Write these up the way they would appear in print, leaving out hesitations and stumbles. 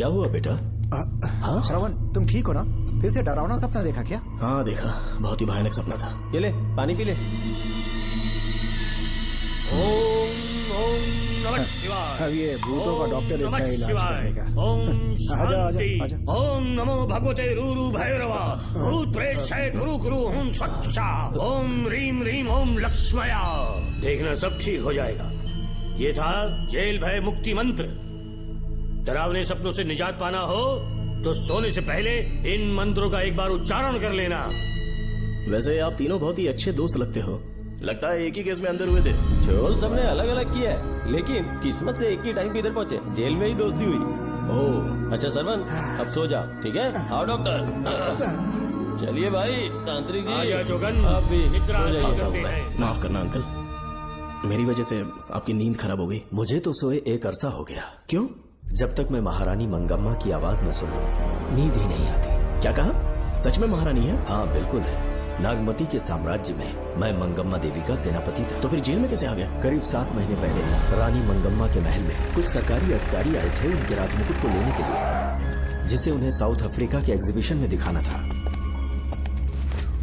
क्या हुआ बेटा? हाँ श्रवण, तुम ठीक हो ना? फिर से डरावना सपना देखा क्या? हाँ देखा, बहुत ही भयानक सपना था। ये ले पानी पी ले। ओम ओम नमः शिवाय। अब ये भूतों का डॉक्टर इसका इलाज करेगा। ओम शांति। आजा। ओम नमो भगवते रूरू भैरवा भूत प्रेत शैत गुरु गुरु ओम सच्चा। ओम रीम रीम ओम लक्ष्मया। देखना सब ठीक हो जाएगा। ये था जेल भय मुक्ति मंत्र। डरावने सपनों से निजात पाना हो तो सोने से पहले इन मंत्रों का एक बार उच्चारण कर लेना। वैसे आप तीनों बहुत ही अच्छे दोस्त लगते हो। लगता है एक ही केस में अंदर हुए थे। झोल सबने अलग अलग किया है, लेकिन किस्मत से एक ही टाइम पे इधर पहुंचे। जेल में ही दोस्ती हुई। ओह अच्छा सरवन, अब सो जाओ, ठीक है? आओ डॉक्टर। चलिए भाई तांत्रिक जी, आजा जोगन, आप भी इतना सो जाइए। करते हैं। माफ करना अंकल, मेरी वजह से आपकी नींद खराब हो गई। मुझे तो सोए एक अरसा हो गया। क्यों? जब तक मैं महारानी मंगम्मा की आवाज न सुनूं, नींद ही नहीं आती। क्या कहा? सच में महारानी है? हाँ बिल्कुल है। नागमती के साम्राज्य में मैं मंगम्मा देवी का सेनापति था। तो फिर जेल में कैसे आ गया? करीब 7 महीने पहले रानी मंगम्मा के महल में कुछ सरकारी अधिकारी आए थे उनके राजमुकुट को लेने के लिए, जिसे उन्हें साउथ अफ्रीका के एग्जीबिशन में दिखाना था।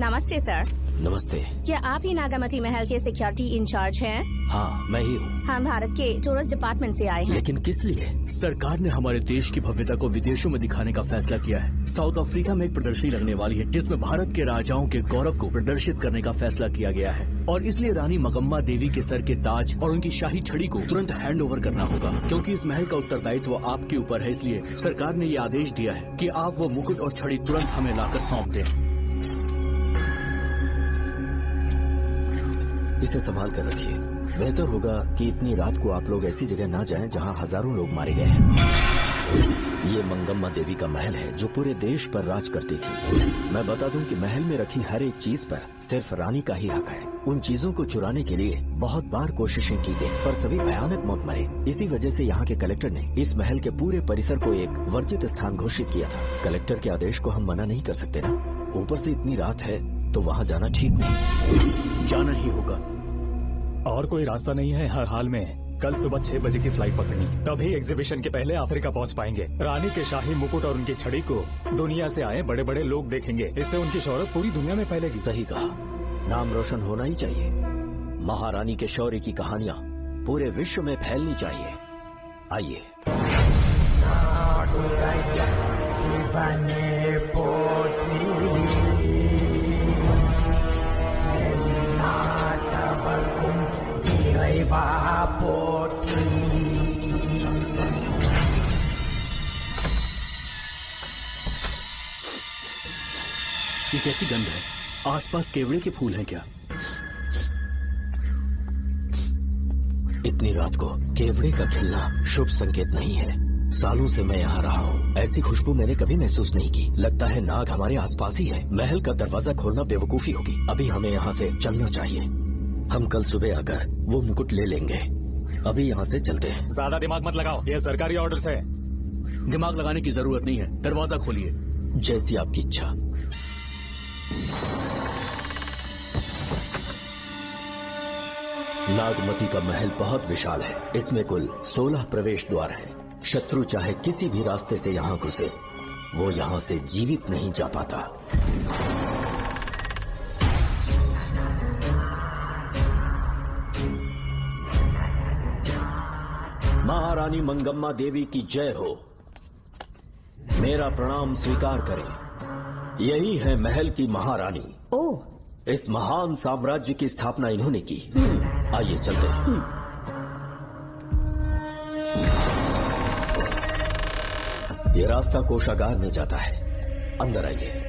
नमस्ते सर। नमस्ते। क्या आप ही नागामती महल के सिक्योरिटी इंचार्ज हैं? हाँ मैं ही हूँ। हम भारत के टूरिस्ट डिपार्टमेंट से आए हैं। लेकिन किस लिए? सरकार ने हमारे देश की भव्यता को विदेशों में दिखाने का फैसला किया है। साउथ अफ्रीका में एक प्रदर्शनी लगने वाली है जिसमें भारत के राजाओं के गौरव को प्रदर्शित करने का फैसला किया गया है, और इसलिए रानी मंगम्मा देवी के सर के ताज और उनकी शाही छड़ी को तुरंत हैंड ओवर करना होगा। क्योंकि इस महल का उत्तरदायित्व आपके ऊपर है, इसलिए सरकार ने ये आदेश दिया है कि आप वो मुकुट और छड़ी तुरंत हमें लाकर सौंप दें। इसे संभाल कर रखिए। बेहतर होगा कि इतनी रात को आप लोग ऐसी जगह ना जाएं जहां हजारों लोग मारे गए हैं। ये मंगम्मा देवी का महल है जो पूरे देश पर राज करती थी। मैं बता दूं कि महल में रखी हर एक चीज पर सिर्फ रानी का ही हक है। उन चीजों को चुराने के लिए बहुत बार कोशिशें की गई, पर सभी भयानक मौत मरे। इसी वजह से यहाँ के कलेक्टर ने इस महल के पूरे परिसर को एक वर्जित स्थान घोषित किया था। कलेक्टर के आदेश को हम मना नहीं कर सकते ना। ऊपर से इतनी रात है तो वहाँ जाना ठीक नहीं। जाना ही होगा। और कोई रास्ता नहीं है हर हाल में। कल सुबह 6 बजे की फ्लाइट पकड़नी, तभी एग्जीबिशन के पहले अफ्रीका पहुंच पाएंगे। रानी के शाही मुकुट और उनकी छड़ी को दुनिया से आए बड़े बड़े लोग देखेंगे। इससे उनकी शोहरत पूरी दुनिया में फैलेगी। सही कहा, नाम रोशन होना ही चाहिए। महारानी के शौर्य की कहानियाँ पूरे विश्व में फैलनी चाहिए। आइए। ये कैसी गंध है? आसपास केवड़े के फूल हैं क्या? इतनी रात को केवड़े का खिलना शुभ संकेत नहीं है। सालों से मैं यहाँ रहा हूँ, ऐसी खुशबू मैंने कभी महसूस नहीं की। लगता है नाग हमारे आसपास ही है। महल का दरवाजा खोलना बेवकूफी होगी। अभी हमें यहाँ से चलना चाहिए। हम कल सुबह आकर वो मुकुट ले लेंगे। अभी यहाँ से चलते हैं। ज्यादा दिमाग मत लगाओ, ये सरकारी ऑर्डर्स है। दिमाग लगाने की जरूरत नहीं है, दरवाजा खोलिए। जैसी आपकी इच्छा। नागमती का महल बहुत विशाल है। इसमें कुल 16 प्रवेश द्वार हैं। शत्रु चाहे किसी भी रास्ते से यहाँ घुसे, वो यहाँ से जीवित नहीं जा पाता। महारानी मंगम्मा देवी की जय हो। मेरा प्रणाम स्वीकार करें। यही है महल की महारानी। ओह, इस महान साम्राज्य की स्थापना इन्होंने की। आइए चलते हैं। ये रास्ता कोषागार में जाता है। अंदर आइए।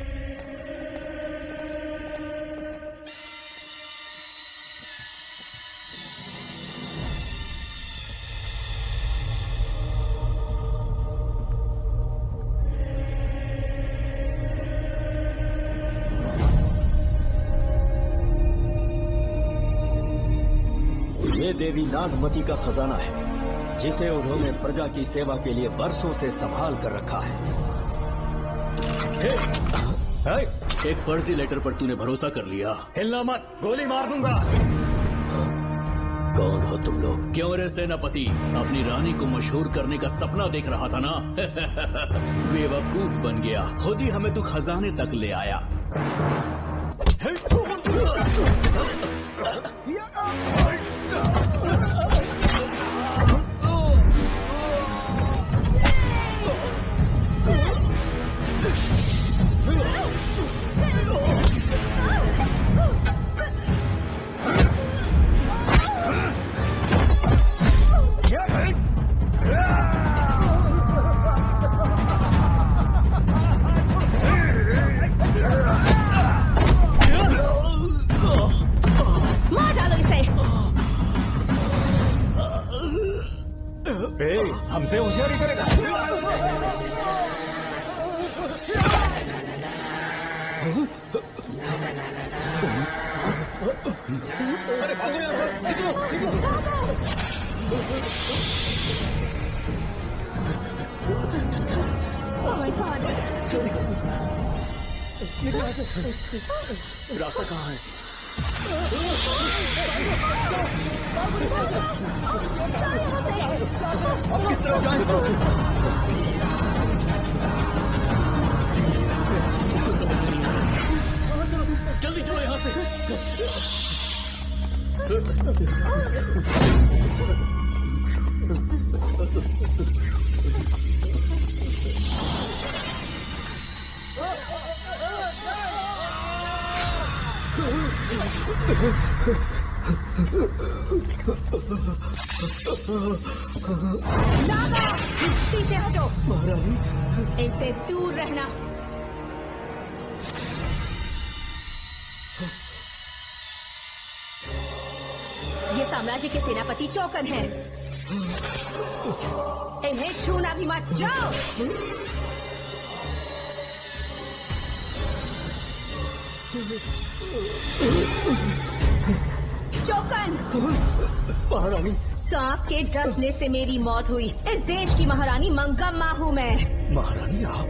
ये देवी नागमती का खजाना है, जिसे उन्होंने प्रजा की सेवा के लिए बरसों से संभाल कर रखा है। एक फर्जी लेटर पर तूने भरोसा कर लिया। हिलना मत, गोली मार दूंगा। कौन हो तुम लोग? क्यों रे सेनापति, अपनी रानी को मशहूर करने का सपना देख रहा था ना? बेवकूफ बन गया, खुद ही हमें तू खजाने तक ले आया। हमसे होशियारी करेगा। अरे भागो यहाँ से, निकलो, रास्ता कहाँ है? अब किस तरफ जाएं? कुछ समझ नहीं आ रहा। जल्दी चलो यहाँ से। पीछे हटो। महारानी, इनसे दूर रहना। ये साम्राज्य के सेनापति चौकन हैं। इन्हें छूना भी मत। जाओ। चौकन। महारानी, सांप के डसने से मेरी मौत हुई। इस देश की महारानी मंगम्मा हूँ मैं। महारानी आप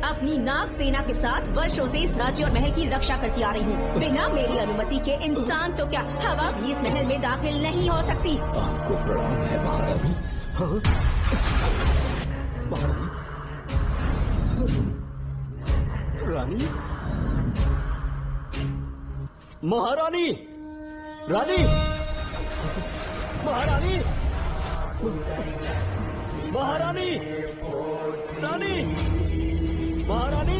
अपनी नाग सेना के साथ वर्षों से इस राज्य और महल की रक्षा करती आ रही हूँ। बिना मेरी अनुमति के इंसान तो क्या, हवा भी इस महल में दाखिल नहीं हो सकती। आपको प्रणाम है महारानी। हाँ? महारानी, रानी, महारानी, रानी, महारानी, महारानी, रानी, महारानी,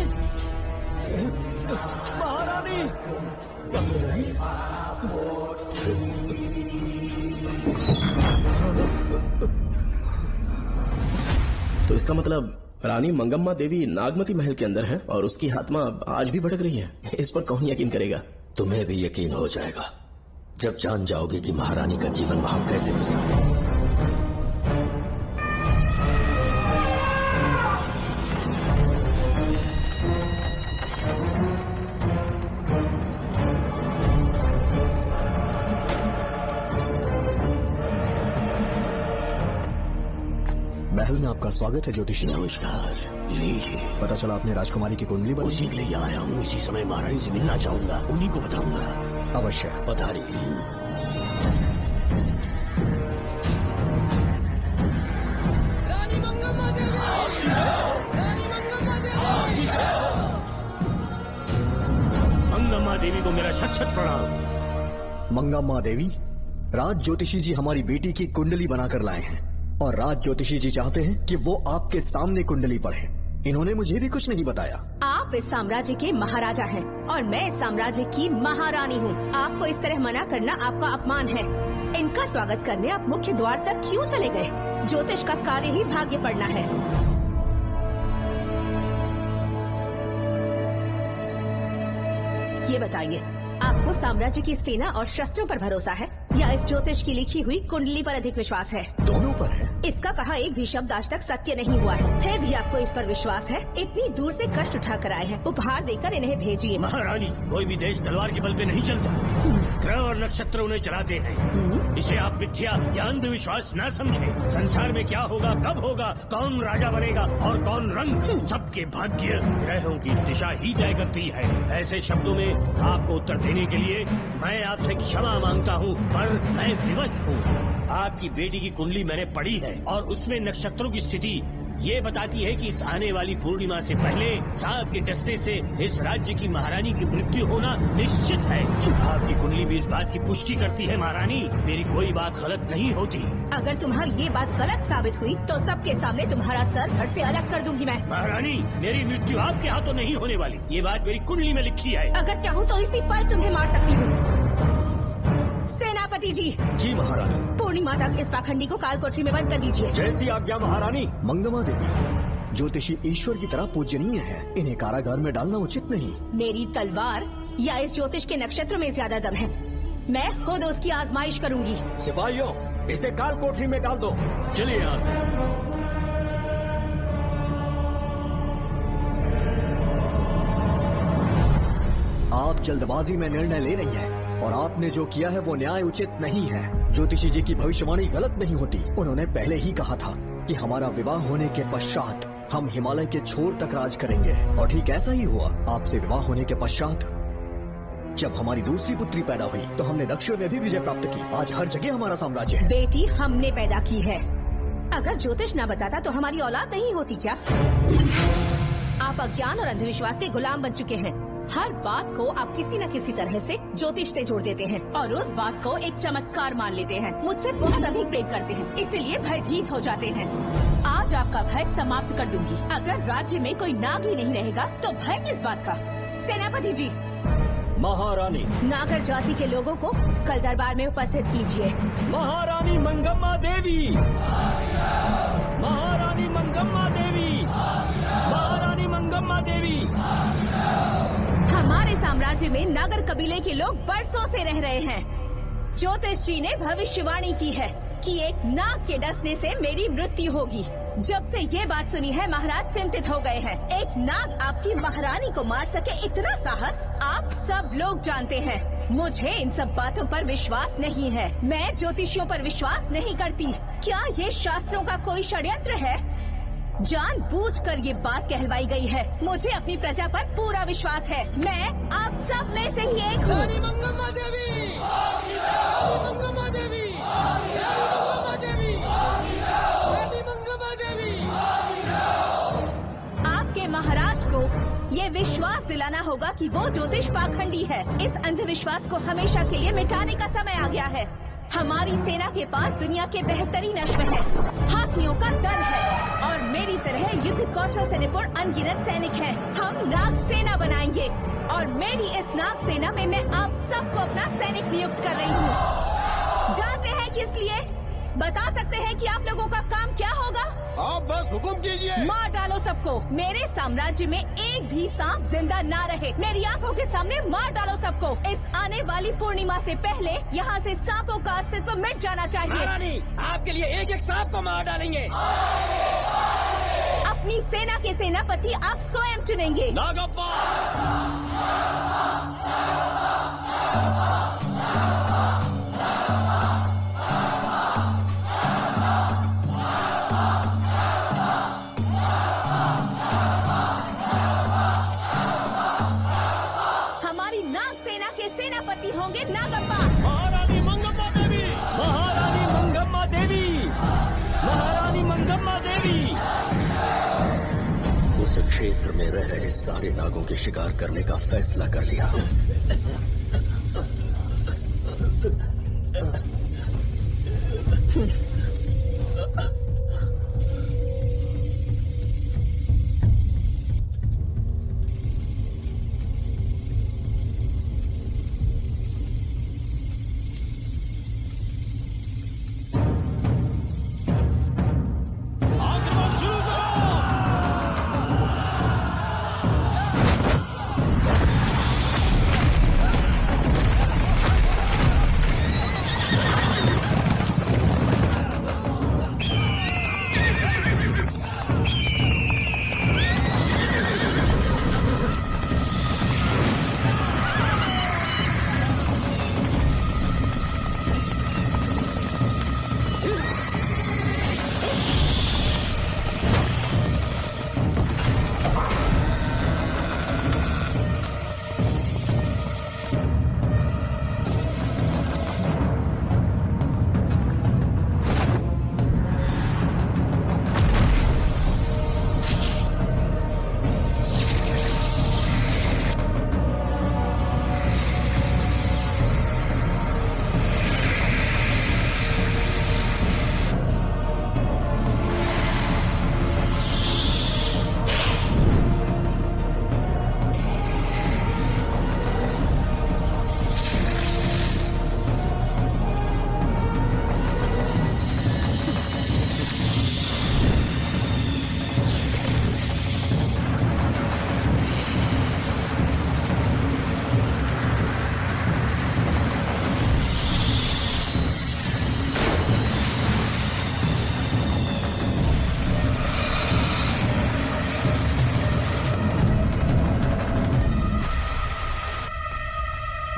महारानी, तो इसका मतलब रानी मंगम्मा देवी नागमती महल के अंदर है और उसकी आत्मा आज भी भटक रही है। इस पर कौन यकीन करेगा? तुम्हें भी यकीन हो जाएगा जब जान जाओगे कि महारानी का जीवन वहां कैसे गुजरा। महल में आपका स्वागत है ज्योतिषी। नमस्कार, लीजिए। पता चला आपने राजकुमारी की कुंडली बदली। उसी के लिए आया हूँ। इसी समय महारानी से मिलना चाहूंगा, उन्हीं को बताऊंगा। अवश्य पधारिए। मंगम्मा देवी को मेरा शत शत प्रणाम। मंगम्मा देवी, राज ज्योतिषी जी हमारी बेटी की कुंडली बनाकर लाए हैं और राज ज्योतिषी जी चाहते हैं कि वो आपके सामने कुंडली पढ़े। इन्होंने मुझे भी कुछ नहीं बताया। आप इस साम्राज्य के महाराजा हैं और मैं इस साम्राज्य की महारानी हूँ। आपको इस तरह मना करना आपका अपमान है। इनका स्वागत करने आप मुख्य द्वार तक क्यों चले गए? ज्योतिष का कार्य ही भाग्य पढ़ना है। ये बताइए, आपको साम्राज्य की सेना और शस्त्रों पर भरोसा है या इस ज्योतिष की लिखी हुई कुंडली पर अधिक विश्वास है? दोनों पर है। इसका कहा एक भी शब्द आज तक सत्य नहीं हुआ है, फिर भी आपको इस पर विश्वास है? इतनी दूर से कष्ट उठा कर आए हैं, उपहार देकर इन्हें भेजिए। महारानी, कोई भी देश तलवार के बल पे नहीं चलता, ग्रह और नक्षत्र उन्हें चलाते हैं। इसे आप मिथ्या या अंधविश्वास न समझे। संसार में क्या होगा, कब होगा, कौन राजा बनेगा और कौन रंग, सबके भाग्य ग्रहों की दिशा ही तय करती है। ऐसे शब्दों में आपको उत्तर देने के लिए मैं आपसे क्षमा मांगता हूँ। पर मैं विवश हूँ। आपकी बेटी की कुंडली मैंने पढ़ी है और उसमें नक्षत्रों की स्थिति ये बताती है कि इस आने वाली पूर्णिमा से पहले सांप के डसने से इस राज्य की महारानी की मृत्यु होना निश्चित है। आपकी कुंडली भी इस बात की पुष्टि करती है महारानी, मेरी कोई बात गलत नहीं होती। अगर तुम्हारी ये बात गलत साबित हुई तो सबके सामने तुम्हारा सर धड़ से अलग कर दूंगी मैं। महारानी, मेरी मृत्यु आपके हाथों नहीं होने वाली, ये बात मेरी कुंडली में लिखी है। अगर चाहूँ तो इसी पल तुम्हें मार सकती हूँ। सेनापति जी। जी महारानी। पूर्णिमा तक इस पाखंडी को काल कोठरी में बंद कर दीजिए। जैसी आज्ञा महारानी। मंगम्मा देवी, ज्योतिषी ईश्वर की तरह पूजनीय है, इन्हें कारागार में डालना उचित नहीं। मेरी तलवार या इस ज्योतिष के नक्षत्र में ज्यादा दम है, मैं खुद उसकी आजमाइश करूंगी। सिपाहियों, इसे काल कोठरी में डाल दो। चलिए यहाँ से। आप जल्दबाजी में निर्णय ले रही हैं और आपने जो किया है वो न्याय उचित नहीं है। ज्योतिषी जी की भविष्यवाणी गलत नहीं होती। उन्होंने पहले ही कहा था कि हमारा विवाह होने के पश्चात हम हिमालय के छोर तक राज करेंगे, और ठीक ऐसा ही हुआ। आपसे विवाह होने के पश्चात जब हमारी दूसरी पुत्री पैदा हुई तो हमने दक्षिण में भी विजय प्राप्त की। आज हर जगह हमारा साम्राज्य है। बेटी हमने पैदा की है, अगर ज्योतिष न बताता तो हमारी औलाद नहीं होती क्या? आप अज्ञान और अंधविश्वास के गुलाम बन चुके हैं। हर बात को आप किसी न किसी तरह से ज्योतिष से जोड़ देते हैं और उस बात को एक चमत्कार मान लेते हैं। मुझसे बहुत अधिक प्रेम करते हैं, इसीलिए भयभीत हो जाते हैं। आज आपका भय समाप्त कर दूंगी। अगर राज्य में कोई नाग ही नहीं रहेगा तो भय किस बात का? सेनापति जी। महारानी। नागर जाति के लोगों को कल दरबार में उपस्थित कीजिए। महारानी मंगम्मा देवी। महारानी मंगम्मा देवी। महारानी मंगम्मा देवी। हमारे साम्राज्य में नागर कबीले के लोग बरसों से रह रहे हैं। ज्योतिष जी ने भविष्यवाणी की है कि एक नाग के डसने से मेरी मृत्यु होगी। जब से ये बात सुनी है महाराज चिंतित हो गए हैं। एक नाग आपकी महारानी को मार सके, इतना साहस आप सब लोग जानते हैं। मुझे इन सब बातों पर विश्वास नहीं है। मैं ज्योतिषियों पर विश्वास नहीं करती। क्या ये शास्त्रों का कोई षड्यंत्र है? जानबूझकर ये बात कहलवाई गई है। मुझे अपनी प्रजा पर पूरा विश्वास है। मैं आप सब में से ही एक हूँ। रानी मंगम्मा देवी। रानी मंगम्मा देवी। रानी मंगम्मा देवी। आपके महाराज को ये विश्वास दिलाना होगा कि वो ज्योतिष पाखंडी है। इस अंधविश्वास को हमेशा के लिए मिटाने का समय आ गया है। हमारी सेना के पास दुनिया के बेहतरीन अश्व है, हाथियों का दल है और मेरी तरह युद्ध कौशल से निपुण अनगिनत सैनिक हैं। हम नाग सेना बनाएंगे और मेरी इस नाग सेना में मैं आप सबको अपना सैनिक नियुक्त कर रही हूँ। जानते हैं किस लिए? बता सकते हैं कि आप लोगों का काम क्या होगा? आप बस हुक्म कीजिए। मार डालो सबको। मेरे साम्राज्य में एक भी सांप जिंदा ना रहे। मेरी आंखों के सामने मार डालो सबको। इस आने वाली पूर्णिमा से पहले यहाँ से सांपों का अस्तित्व मिट जाना चाहिए। महारानी, आपके लिए एक एक सांप को मार डालेंगे। अपनी सेना के सेनापति आप स्वयं चुनेंगे। नागप्पा। सेनापति होंगे नागप्पा। महारानी मंगम्मा देवी। महारानी मंगम्मा देवी। महारानी मंगम्मा देवी। उस क्षेत्र में रह रहे सारे नागों के शिकार करने का फैसला कर लिया।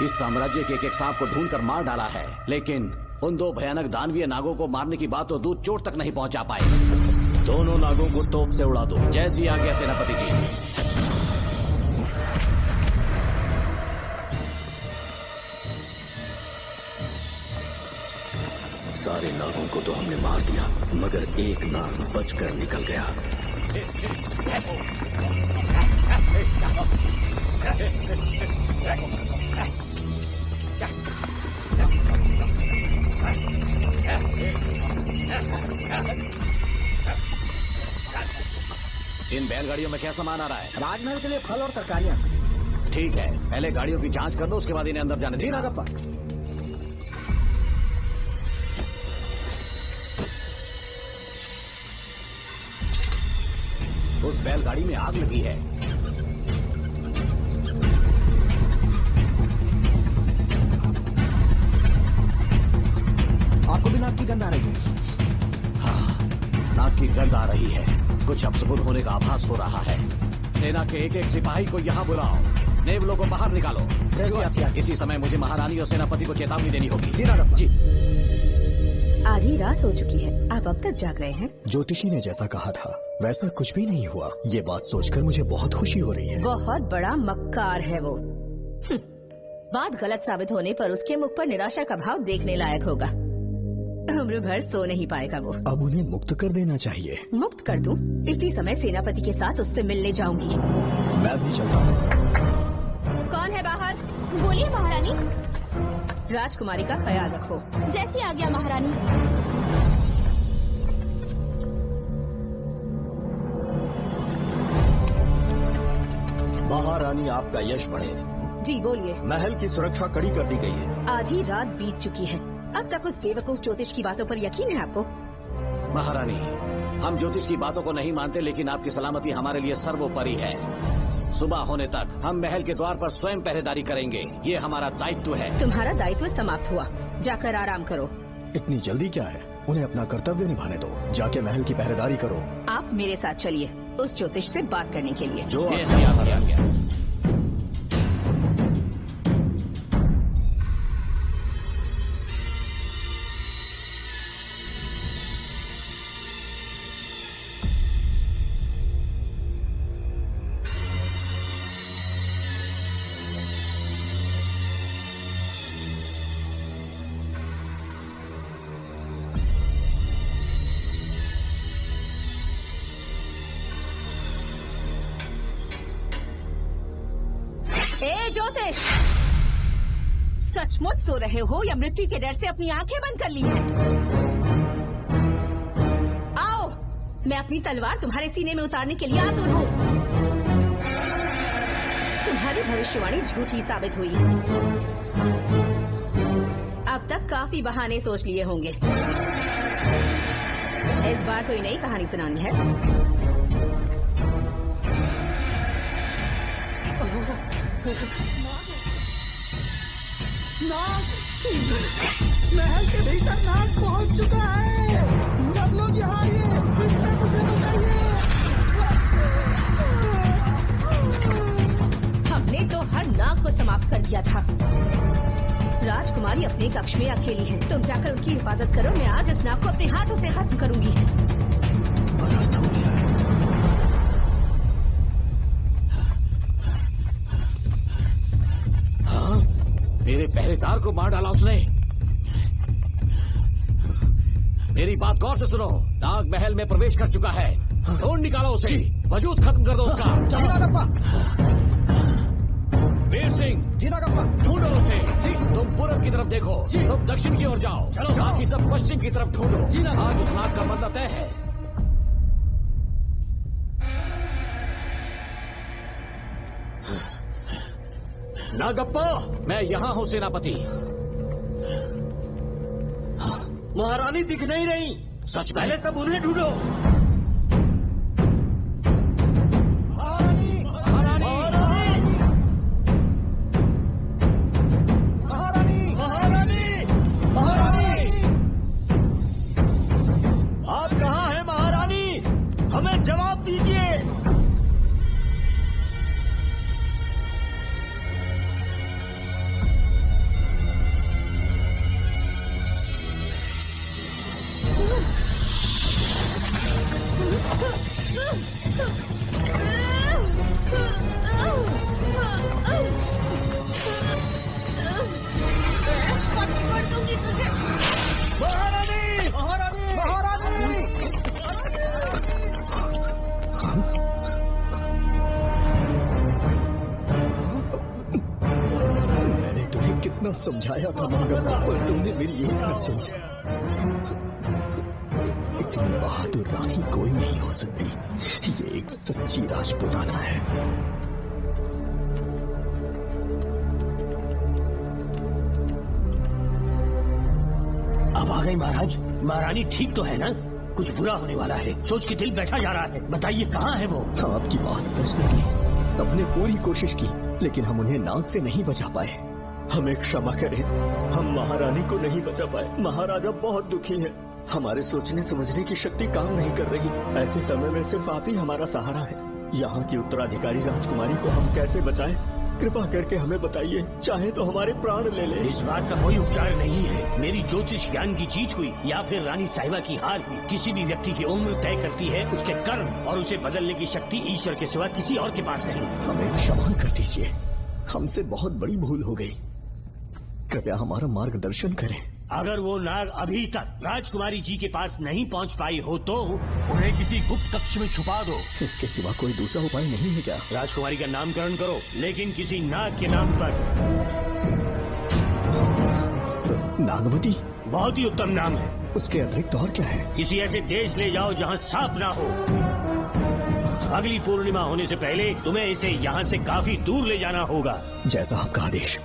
इस साम्राज्य के एक सांप को ढूंढकर मार डाला है, लेकिन उन दो भयानक दानवीय नागों को मारने की बात तो दूध चोट तक नहीं पहुंचा पाए। दोनों नागों को तोप से उड़ा दो। जैसी आज्ञा सेनापति जी। सारे नागों को तो हमने मार दिया, मगर एक नाग बचकर निकल गया। इन बैलगाड़ियों में क्या सामान आ रहा है? राजमहल के लिए फल और तरकारियां। ठीक है, पहले गाड़ियों की जांच कर लो, उसके बाद इन्हें अंदर जाने जी देना। नागप्पा। उस बैलगाड़ी में आग लगी है। आपको भी नाक की गंध आ रही है? हाँ, नाक की गंध आ रही है। कुछ अपशकुन होने का आभास हो रहा है। सेना के एक एक सिपाही को यहाँ बुलाओ, नेवलों को बाहर निकालो। कैसे आप क्या? इसी समय मुझे महारानी और सेनापति को चेतावनी देनी होगी। जी नागप्पा। जी। आधी रात हो चुकी है, आप अब तक जाग रहे हैं? ज्योतिषी ने जैसा कहा था वैसा कुछ भी नहीं हुआ। ये बात सोचकर मुझे बहुत खुशी हो रही है। बहुत बड़ा मक्कार है वो। बात गलत साबित होने पर उसके मुख पर निराशा का भाव देखने लायक होगा। उम्र भर सो नहीं पाएगा वो। अब उन्हें मुक्त कर देना चाहिए। मुक्त कर दूं? इसी समय सेनापति के साथ उससे मिलने जाऊंगी। मैं भी चलता हूँ। कौन है बाहर? बोलिए महारानी। राजकुमारी का ख्याल रखो। जैसी आज्ञा महारानी। महारानी आपका यश बढ़े। जी बोलिए। महल की सुरक्षा कड़ी कर दी गई है। आधी रात बीत चुकी है, अब तक उस बेवकूफ ज्योतिष की बातों पर यकीन है आपको? महारानी, हम ज्योतिष की बातों को नहीं मानते, लेकिन आपकी सलामती हमारे लिए सर्वोपरि है। सुबह होने तक हम महल के द्वार पर स्वयं पहरेदारी करेंगे, ये हमारा दायित्व है। तुम्हारा दायित्व समाप्त हुआ, जाकर आराम करो। इतनी जल्दी क्या है? उन्हें अपना कर्तव्य निभाने दो। जाके महल की पहरेदारी करो। आप मेरे साथ चलिए उस ज्योतिष से बात करने के लिए। जो ऐसी आज्ञा। ए ज्योतिष, सचमुच सो रहे हो या मृत्यु के डर से अपनी आंखें बंद कर ली हैं? आओ, मैं अपनी तलवार तुम्हारे सीने में उतारने के लिए आतुर हूँ। तुम्हारी भविष्यवाणी झूठी साबित हुई। अब तक काफी बहाने सोच लिए होंगे। इस बार कोई नई कहानी सुनानी है? नाग! महल के भीतर नाग पहुंच चुका है। सब लोग यहाँ आइए, उसे बचाइए। हमने तो हर नाग को समाप्त कर दिया था। राजकुमारी अपने कक्ष में अकेली है, तुम जाकर उनकी हिफाजत करो। मैं आज इस नाग को अपने हाथों से खत्म करूंगी। मेरे पहरेदार को मार डाला उसने। मेरी बात गौर से सुनो, नाग महल में प्रवेश कर चुका है। ढूंढ निकालो उसे, वजूद खत्म कर दो उसका। जी नागप्पा। वीर सिंह, जी नागप्पा। ढूंढो उसे। जी, तुम पूरब की तरफ देखो, तुम दक्षिण की ओर जाओ। चलो, बाकी सब पश्चिम की तरफ ढूंढो। आज उस नाग का मरना तय है। नागप्पा, मैं यहाँ हूँ सेनापति। महारानी दिख नहीं रही। सच पहले सब उन्हें ढूंढो। आप कहाँ हैं महारानी? हमें जवाब दीजिए। कितना समझाया था मंगम्मा, पर तुमने मेरी एक न सुनी। इतनी बहादुर रानी कोई नहीं हो सकती। ये एक सच्ची राजपुताना है। अब आ गई महाराज। महारानी ठीक तो है ना? कुछ बुरा होने वाला है, सोच के दिल बैठा जा रहा है। बताइए कहाँ है वो? आपकी बात सच लगी। सबने पूरी कोशिश की, लेकिन हम उन्हें नाग से नहीं बचा पाए। हमें क्षमा करें, हम महारानी को नहीं बचा पाए। महाराजा बहुत दुखी है। हमारे सोचने समझने की शक्ति काम नहीं कर रही। ऐसे समय में सिर्फ आप ही हमारा सहारा है। यहाँ की उत्तराधिकारी राजकुमारी को हम कैसे बचाएं? कृपा करके हमें बताइए, चाहे तो हमारे प्राण ले ले। इस बात का कोई उपचार नहीं है। मेरी ज्योतिष ज्ञान की जीत हुई या फिर रानी साहिबा की हार हुई, किसी भी व्यक्ति की उम्र तय करती है उसके कर्म, और उसे बदलने की शक्ति ईश्वर के सिवा किसी और के पास नहीं। हमें क्षमा कर दीजिए, हमसे बहुत बड़ी भूल हो गई। कृपया हमारा मार्गदर्शन करें। अगर वो नाग अभी तक राजकुमारी जी के पास नहीं पहुंच पाई हो तो उन्हें किसी गुप्त कक्ष में छुपा दो। इसके सिवा कोई दूसरा उपाय नहीं है क्या? राजकुमारी का नामकरण करो, लेकिन किसी नाग के नाम पर। नागवती बहुत ही उत्तम नाम है। उसके अतिरिक्त और क्या है? किसी ऐसे देश ले जाओ जहाँ सांप ना हो। अगली पूर्णिमा होने से पहले तुम्हें इसे यहाँ से काफी दूर ले जाना होगा। जैसा आपका आदेश।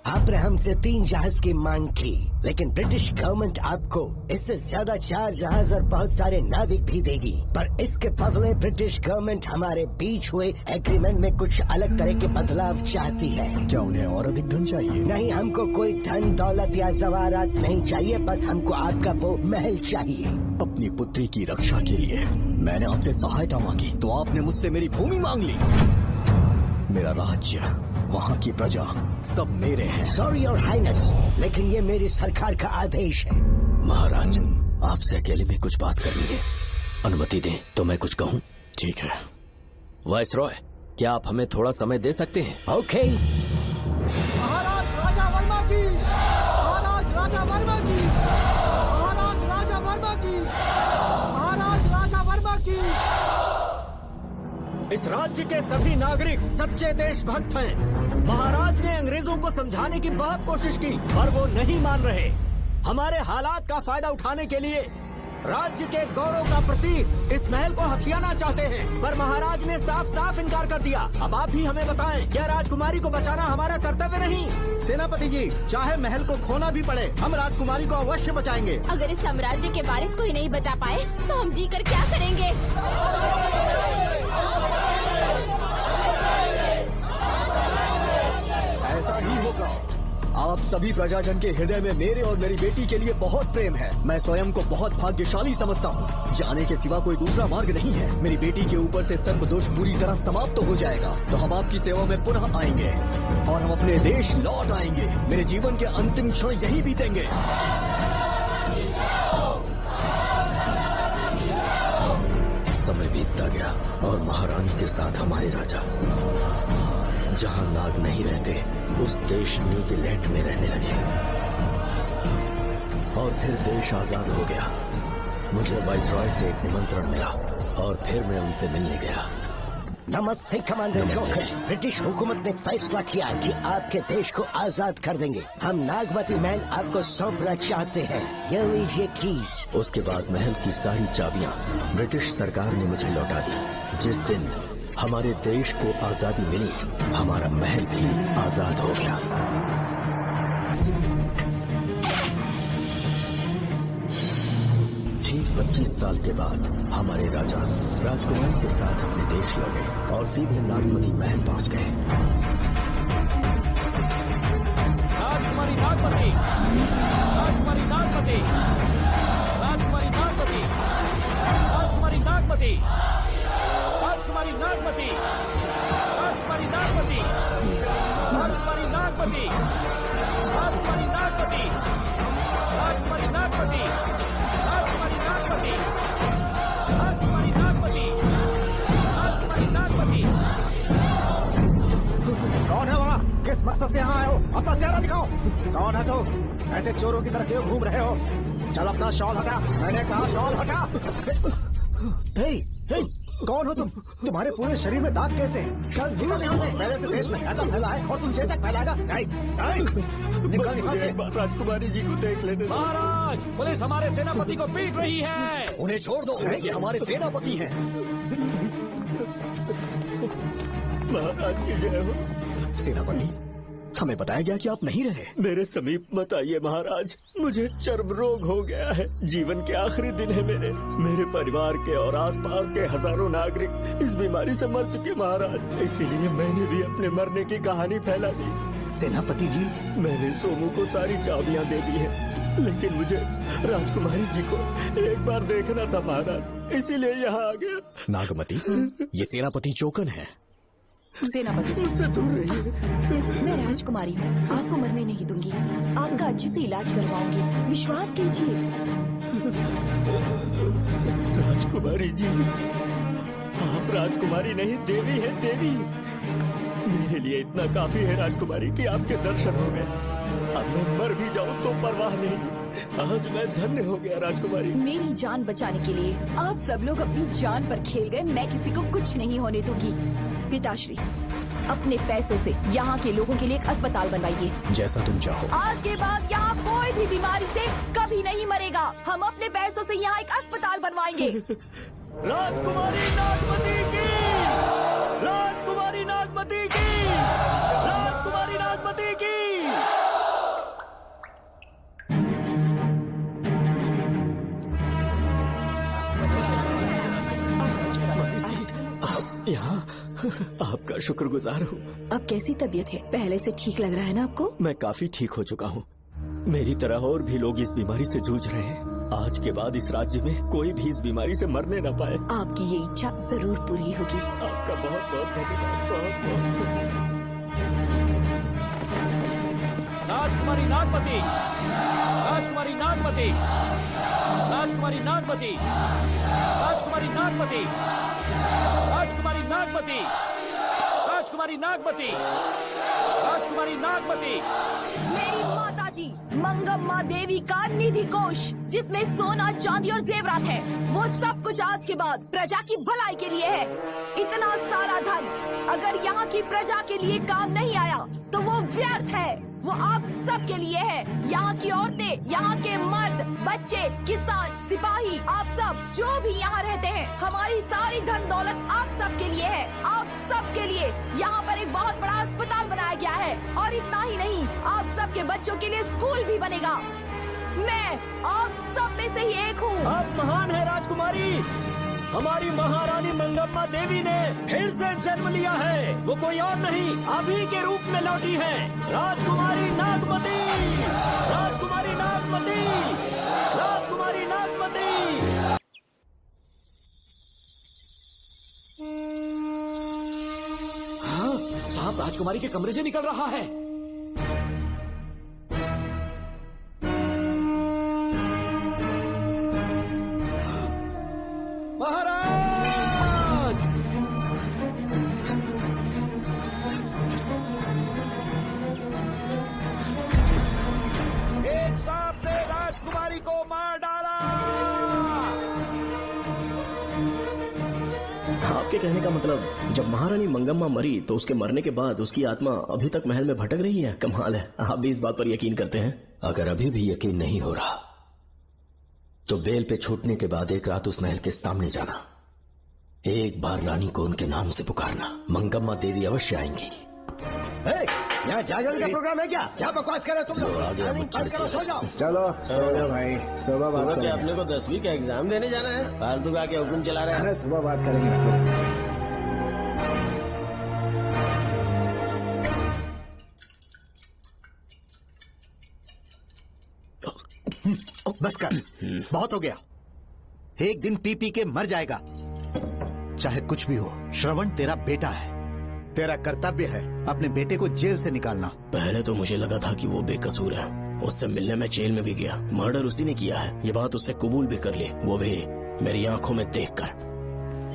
आपने हमसे 3 जहाज की मांग की, लेकिन ब्रिटिश गवर्नमेंट आपको इससे ज्यादा 4 जहाज और बहुत सारे नाविक भी देगी। पर इसके बदले ब्रिटिश गवर्नमेंट हमारे बीच हुए एग्रीमेंट में कुछ अलग तरह के बदलाव चाहती है। क्या उन्हें और अधिक धन चाहिए? नहीं, हमको कोई धन दौलत या जवाहरात नहीं चाहिए, बस हमको आपका वो महल चाहिए। अपनी पुत्री की रक्षा के लिए मैंने आपसे सहायता मांगी तो आपने मुझसे मेरी भूमि मांग ली। मेरा राज्य, वहाँ की प्रजा सब मेरे हैं। सॉरी योर हाइनेस, लेकिन ये मेरी सरकार का आदेश है। महाराज, आपसे अकेले में कुछ बात करनी है। अनुमति दें तो मैं कुछ कहूँ? ठीक है। वाइसरॉय, क्या आप हमें थोड़ा समय दे सकते हैं? ओके। महाराज राजा वर्मा की, महाराज राजा वर्मा की, महाराज राजा वर्मा की, महाराज राजा वर्मा की। इस राज्य के सभी नागरिक सच्चे देशभक्त हैं। महाराज ने अंग्रेजों को समझाने की बहुत कोशिश की, पर वो नहीं मान रहे। हमारे हालात का फायदा उठाने के लिए राज्य के गौरव का प्रतीक इस महल को हथियाना चाहते हैं, पर महाराज ने साफ साफ इनकार कर दिया। अब आप ही हमें बताएं, क्या राजकुमारी को बचाना हमारा कर्तव्य नहीं? सेनापति जी, चाहे महल को खोना भी पड़े, हम राजकुमारी को अवश्य बचाएंगे। अगर इस साम्राज्य के वारिस को ही नहीं बचा पाए तो हम जीकर क्या करेंगे? ऐसा ही होगा। आप सभी प्रजाजन के हृदय में मेरे और मेरी बेटी के लिए बहुत प्रेम है। मैं स्वयं को बहुत भाग्यशाली समझता हूँ। जाने के सिवा कोई दूसरा मार्ग नहीं है। मेरी बेटी के ऊपर से सर्पदोष पूरी तरह समाप्त हो जाएगा तो हम आपकी सेवा में पुनः आएंगे और हम अपने देश लौट आएंगे। मेरे जीवन के अंतिम क्षण यही बीतेंगे। समय बीतता गया और महारानी के साथ हमारे राजा, जहाँ नाग नहीं रहते उस देश न्यूजीलैंड में रहने लगे और फिर देश आजाद हो गया। मुझे वाइसरॉय से एक निमंत्रण मिला और फिर मैं उनसे मिलने गया। नमस्ते कमांडर जोकर। ब्रिटिश हुकूमत ने फैसला किया कि आपके देश को आजाद कर देंगे। हम नागवती महल आपको सौंपना चाहते हैं। ये लीजिए कीज। उसके बाद महल की सारी चाबियां ब्रिटिश सरकार ने मुझे लौटा दी। जिस दिन हमारे देश को आजादी मिली, हमारा महल भी आजाद हो गया। ठीक 32 साल के बाद हमारे राजा राजकुमारी के साथ अपने देश लौटे और सीधे नागमती महल पहुंच गए। राजकुमारी नागमती, राजकुमारी नागमती, राजकुमारी नागमती, राजकुमारी नागमती, राजकुमारी नागमती, राजकुमारी नागमती, राजकुमारी नागमती, राजकुमारी नागमती, राजकुमारी नागमती, राजकुमारी नागमती, राजकुमारी नागमती, राजकुमारी नागमती। कौन है वहाँ? किस मकसद से यहाँ आए हो? अपना चेहरा दिखाओ। कौन है तो? ऐसे चोरों की तरह क्यों घूम रहे हो? चल अपना शॉल हटा। मैंने कहा शॉल हटा। हे, हे, कौन हो तुम? तुम्हारे पूरे शरीर में दाग कैसे हैं? चल निकल यहाँ से। पहले से देश में ऐसा फैला है और तुम चेचक फैलाएगा? निकल यहाँ से। राजकुमारी जी को देख लेते। महाराज, पुलिस हमारे सेनापति को पीट रही है। उन्हें छोड़ दो, ये हमारे सेनापति हैं। महाराज की जय हो। सेनापति, हमें बताया गया कि आप नहीं रहे। मेरे समीप मत आइए महाराज, मुझे चर्म रोग हो गया है। जीवन के आखिरी दिन है मेरे परिवार के और आसपास के हजारों नागरिक इस बीमारी से मर चुके महाराज। इसीलिए मैंने भी अपने मरने की कहानी फैला दी। सेनापति जी, मैंने सोमू को सारी चाबियां दे दी है, लेकिन मुझे राजकुमारी जी को एक बार देखना था महाराज, इसीलिए यहाँ आ गया। नागमती, ये सेनापति चोकन है। सेनापति जी, उससे दूर रहिए। मैं राजकुमारी हूँ, आपको मरने नहीं दूंगी। आपका अच्छे से इलाज करवाऊंगी, विश्वास कीजिए। राजकुमारी जी, आप राजकुमारी नहीं देवी है, देवी। मेरे लिए इतना काफी है राजकुमारी कि आपके दर्शन हो गए। अब मैं मर भी जाऊं तो परवाह नहीं। आज मैं धन्य हो गया राजकुमारी। मेरी जान बचाने के लिए आप सब लोग अपनी जान पर खेल गए। मैं किसी को कुछ नहीं होने दूंगी। पिताश्री, अपने पैसों से यहाँ के लोगों के लिए एक अस्पताल बनवाइए। जैसा तुम चाहो। आज के बाद यहाँ कोई भी बीमारी से कभी नहीं मरेगा। हम अपने पैसों से यहाँ एक अस्पताल बनवाएंगे। राजकुमारी नागमती की, राजकुमारी नागमती की, राजकुमारी नागमती की। यहाँ आपका शुक्रगुजार हूँ। अब कैसी तबीयत है? पहले से ठीक लग रहा है ना आपको? मैं काफी ठीक हो चुका हूँ। मेरी तरह और भी लोग इस बीमारी से जूझ रहे हैं। आज के बाद इस राज्य में कोई भी इस बीमारी से मरने न पाए। आपकी ये इच्छा जरूर पूरी होगी। आपका बहुत बहुत धन्यवाद। राजकुमारी नागमती, राजकुमारी नागमती, राजकुमारी नागमती, राजकुमारी नागमती, राजकुमारी नागमती, राजकुमारी नागमती, राजकुमारी नागमती। मेरी माता जी मंगम्मा देवी का निधि कोष, जिसमें सोना, चांदी और जेवरात है, वो सब कुछ आज के बाद प्रजा की भलाई के लिए है। इतना सारा धन अगर यहाँ की प्रजा के लिए काम नहीं आया तो वो व्यर्थ है। वो आप सब के लिए है। यहाँ की औरतें, यहाँ के मर्द, बच्चे, किसान, सिपाही, आप सब जो भी यहाँ रहते हैं, हमारी सारी धन दौलत आप सब के लिए है। आप सब के लिए यहाँ पर एक बहुत बड़ा अस्पताल बनाया गया है। और इतना ही नहीं, आप सब के बच्चों के लिए स्कूल भी बनेगा। मैं आप सब में से ही एक हूँ। आप महान है राजकुमारी। हमारी महारानी मंगम्मा देवी ने फिर से जन्म लिया है। वो कोई और नहीं, आप ही के रूप में लौटी है। राजकुमारी नागमती, राजकुमारी नागमती, राजकुमारी नागमती। हाँ, साहब राजकुमारी के कमरे से निकल रहा है। महाराज, एक सांप ने राजकुमारी को मार डाला। आपके कहने का मतलब, जब महारानी मंगम्मा मरी तो उसके मरने के बाद उसकी आत्मा अभी तक महल में भटक रही है? कमाल है, आप भी इस बात पर यकीन करते हैं? अगर अभी भी यकीन नहीं हो रहा तो बेल पे छूटने के बाद एक रात उस महल के सामने जाना, एक बार रानी को उनके नाम से पुकारना। मंगम्मा देवी अवश्य आएंगी। यहाँ जागरण का प्रोग्राम है क्या? क्या बकवास कर रहे तुम लोग? सो जाओ। चलो सो जाओ भाई, सुबह बात क्या करेंगे। अपने को 10वीं का एग्जाम देने जाना है? फालतू का क्या हुक्म चला रहे हैं? अरे सुबह बात करेंगे। बस कर, बहुत हो गया। एक दिन पी पी के मर जाएगा। चाहे कुछ भी हो, श्रवण तेरा बेटा है। तेरा कर्तव्य है अपने बेटे को जेल से निकालना। पहले तो मुझे लगा था कि वो बेकसूर है। उससे मिलने में जेल में भी गया। मर्डर उसी ने किया है, ये बात उसने कबूल भी कर ली, वो भी मेरी आंखों में देखकर।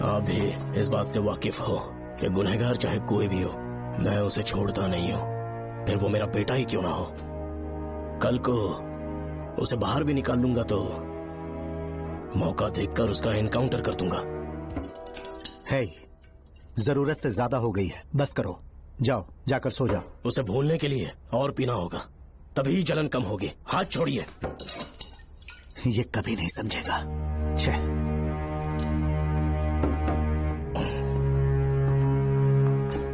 आप भी इस बात से वाकिफ हो कि गुनहगार चाहे कोई भी हो, मैं उसे छोड़ता नहीं हूँ, फिर वो मेरा बेटा ही क्यों ना हो। कल को उसे बाहर भी निकाल लूंगा तो मौका देखकर उसका एनकाउंटर कर दूंगा। है ही। जरूरत से ज्यादा हो गई है, बस करो, जाओ जाकर सो जाओ। उसे भूलने के लिए और पीना होगा, तभी जलन कम होगी। हाथ छोड़िए। ये कभी नहीं समझेगा। छे।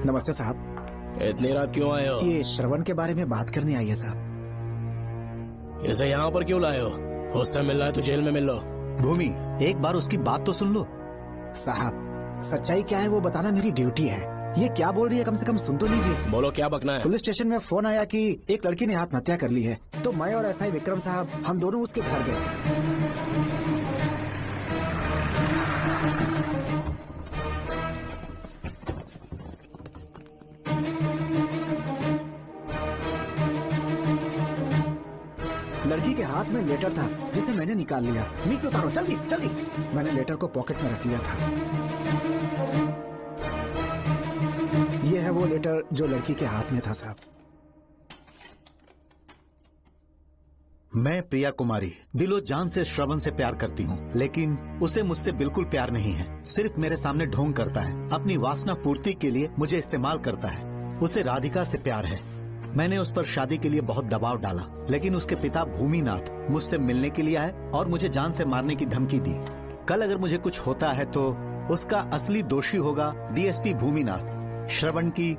नमस्ते साहब। इतनी रात क्यों आए हो? ये श्रवण के बारे में बात करने आई है साहब। इसे यहाँ पर क्यों लाए हो? उससे मिलना है तो जेल में मिल लो। भूमि, एक बार उसकी बात तो सुन लो। साहब, सच्चाई क्या है वो बताना मेरी ड्यूटी है। ये क्या बोल रही है, कम से कम सुन तो लीजिए। बोलो, क्या बकना है? पुलिस स्टेशन में फोन आया कि एक लड़की ने आत्महत्या कर ली है, तो मैं और एसआई विक्रम साहब हम दोनों उसके घर गए। लड़की के हाथ में लेटर था जिसे मैंने निकाल लिया। नीचे उतारो, जल्दी जल्दी। मैंने लेटर को पॉकेट में रख लिया था। ये है वो लेटर जो लड़की के हाथ में था साहब। मैं प्रिया कुमारी दिलो जान से श्रवण से प्यार करती हूँ, लेकिन उसे मुझसे बिल्कुल प्यार नहीं है। सिर्फ मेरे सामने ढोंग करता है, अपनी वासना पूर्ति के लिए मुझे इस्तेमाल करता है। उसे राधिका से प्यार है। मैंने उस पर शादी के लिए बहुत दबाव डाला, लेकिन उसके पिता भूमिनाथ मुझसे मिलने के लिए आए और मुझे जान से मारने की धमकी दी। कल अगर मुझे कुछ होता है तो उसका असली दोषी होगा डीएसपी भूमिनाथ। श्रवण की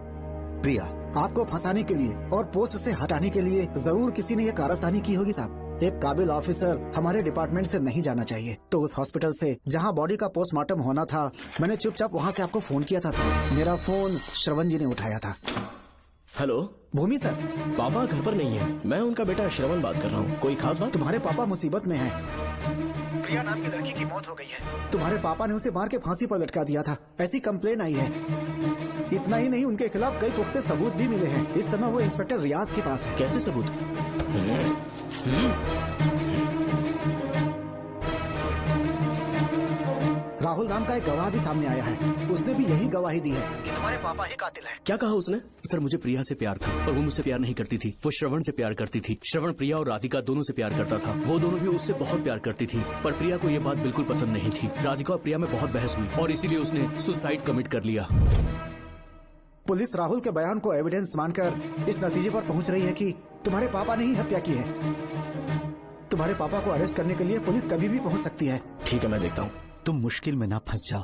प्रिया। आपको फंसाने के लिए और पोस्ट से हटाने के लिए जरूर किसी ने ये कारस्तानी की होगी साहब। एक काबिल ऑफिसर हमारे डिपार्टमेंट से नहीं जाना चाहिए। तो उस हॉस्पिटल से जहां बॉडी का पोस्टमार्टम होना था, मैंने चुपचाप वहां से आपको फोन किया था सर। मेरा फोन श्रवण जी ने उठाया था। हेलो भूमि सर। पापा घर पर नहीं है, मैं उनका बेटा श्रवण बात कर रहा हूँ। कोई खास बात? तुम्हारे पापा मुसीबत में हैं। प्रिया नाम की लड़की की मौत हो गई है। तुम्हारे पापा ने उसे मार के फांसी पर लटका दिया था, ऐसी कंप्लेन आई है। इतना ही नहीं, उनके खिलाफ कई पुख्ते सबूत भी मिले हैं। इस समय वो इंस्पेक्टर रियाज के पास है। कैसे सबूत? राहुल नाम का एक गवाह भी सामने आया है। उसने भी यही गवाही दी है कि तुम्हारे पापा ही कातिल है। क्या कहा उसने? सर, मुझे प्रिया से प्यार था, पर वो मुझसे प्यार नहीं करती थी। वो श्रवण से प्यार करती थी। श्रवण प्रिया और राधिका दोनों से प्यार करता था। वो दोनों भी उससे बहुत प्यार करती थी, पर प्रिया को ये बात बिल्कुल पसंद नहीं थी। राधिका और प्रिया में बहुत बहस हुई और इसीलिए उसने सुसाइड कमिट कर लिया। पुलिस राहुल के बयान को एविडेंस मानकर इस नतीजे पर पहुंच रही है कि तुम्हारे पापा ने ही हत्या की है। तुम्हारे पापा को अरेस्ट करने के लिए पुलिस कभी भी पहुंच सकती है। ठीक है, मैं देखता हूँ। तुम मुश्किल में ना फंस जाओ,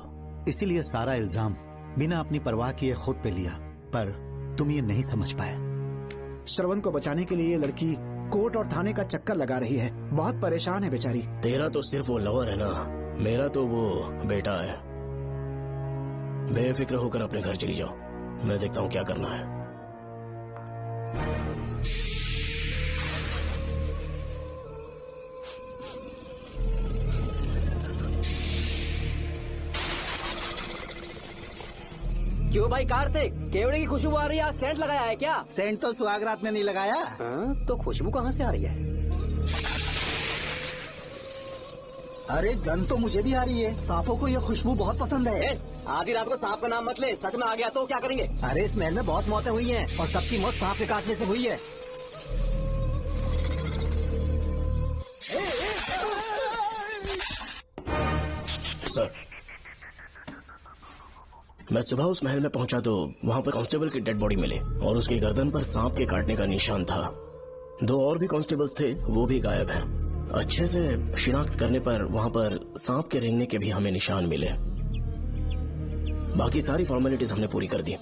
इसीलिए सारा इल्जाम बिना अपनी परवाह किए खुद पे लिया, पर तुम ये नहीं समझ पाए। श्रवण को बचाने के लिए ये लड़की कोर्ट और थाने का चक्कर लगा रही है। बहुत परेशान है बेचारी। तेरा तो सिर्फ वो लवर है ना, मेरा तो वो बेटा है। बेफिक्र होकर अपने घर चली जाओ, मैं देखता हूँ क्या करना है। क्यों भाई कार्तिक, केवड़े की खुशबू आ रही है? सेंट लगाया है क्या? सेंट तो सुहागरात में नहीं लगाया। तो खुशबू कहाँ से आ रही है? अरे गन तो मुझे भी आ रही है। सांपों को ये खुशबू बहुत पसंद है। आधी रात को सांप का नाम मत ले, सच में आ गया तो क्या करेंगे? अरे इस महल में बहुत मौतें हुई हैं और सबकी मौत सांप के काटने से हुई है। सर, मैं सुबह उस महल में पहुंचा तो वहां पर कांस्टेबल की डेड बॉडी मिली और उसकी गर्दन पर सांप के काटने का निशान था। 2 और भी कांस्टेबल्स थे, वो भी गायब हैं। अच्छे से शिनाख्त करने पर वहां पर सांप के रेंगने के भी हमें निशान मिले। बाकी सारी फॉर्मेलिटीज हमने पूरी कर दी।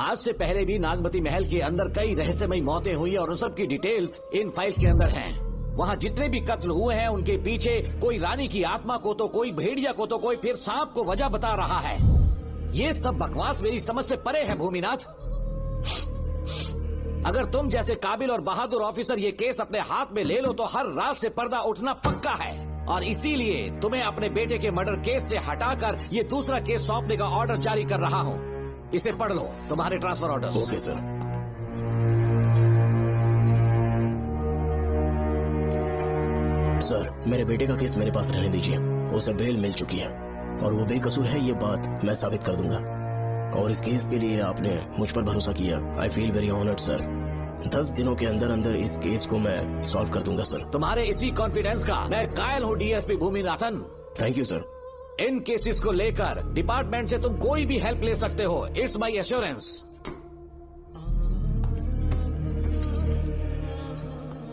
आज से पहले भी नागमती महल के अंदर कई रहस्यमयी मौतें हुई और उन सब की डिटेल्स इन फाइल्स के अंदर हैं। वहाँ जितने भी कत्ल हुए हैं उनके पीछे कोई रानी की आत्मा को तो कोई भेड़िया को तो कोई फिर सांप को वजह बता रहा है। ये सब बकवास मेरी समझ से परे है भूमिनाथ। अगर तुम जैसे काबिल और बहादुर ऑफिसर ये केस अपने हाथ में ले लो तो हर रात से पर्दा उठना पक्का है, और इसीलिए तुम्हें अपने बेटे के मर्डर केस से हटाकर ये दूसरा केस सौंपने का ऑर्डर जारी कर रहा हूँ। इसे पढ़ लो, तुम्हारे transfer order. Okay sir. Sir, मेरे बेटे का केस मेरे पास रहने दीजिए। उसे बेल मिल चुकी है और वो बेकसूर है, ये बात मैं साबित कर दूंगा। और इस केस के लिए आपने मुझ पर भरोसा किया। I feel very honoured sir. 10 दिनों के अंदर अंदर इस केस को मैं सॉल्व कर दूंगा सर। तुम्हारे इसी कॉन्फिडेंस का मैं कायल हूँ DSP Bhuminathan. Thank you sir. In cases को लेकर डिपार्टमेंट से तुम कोई भी हेल्प ले सकते हो। It's my assurance.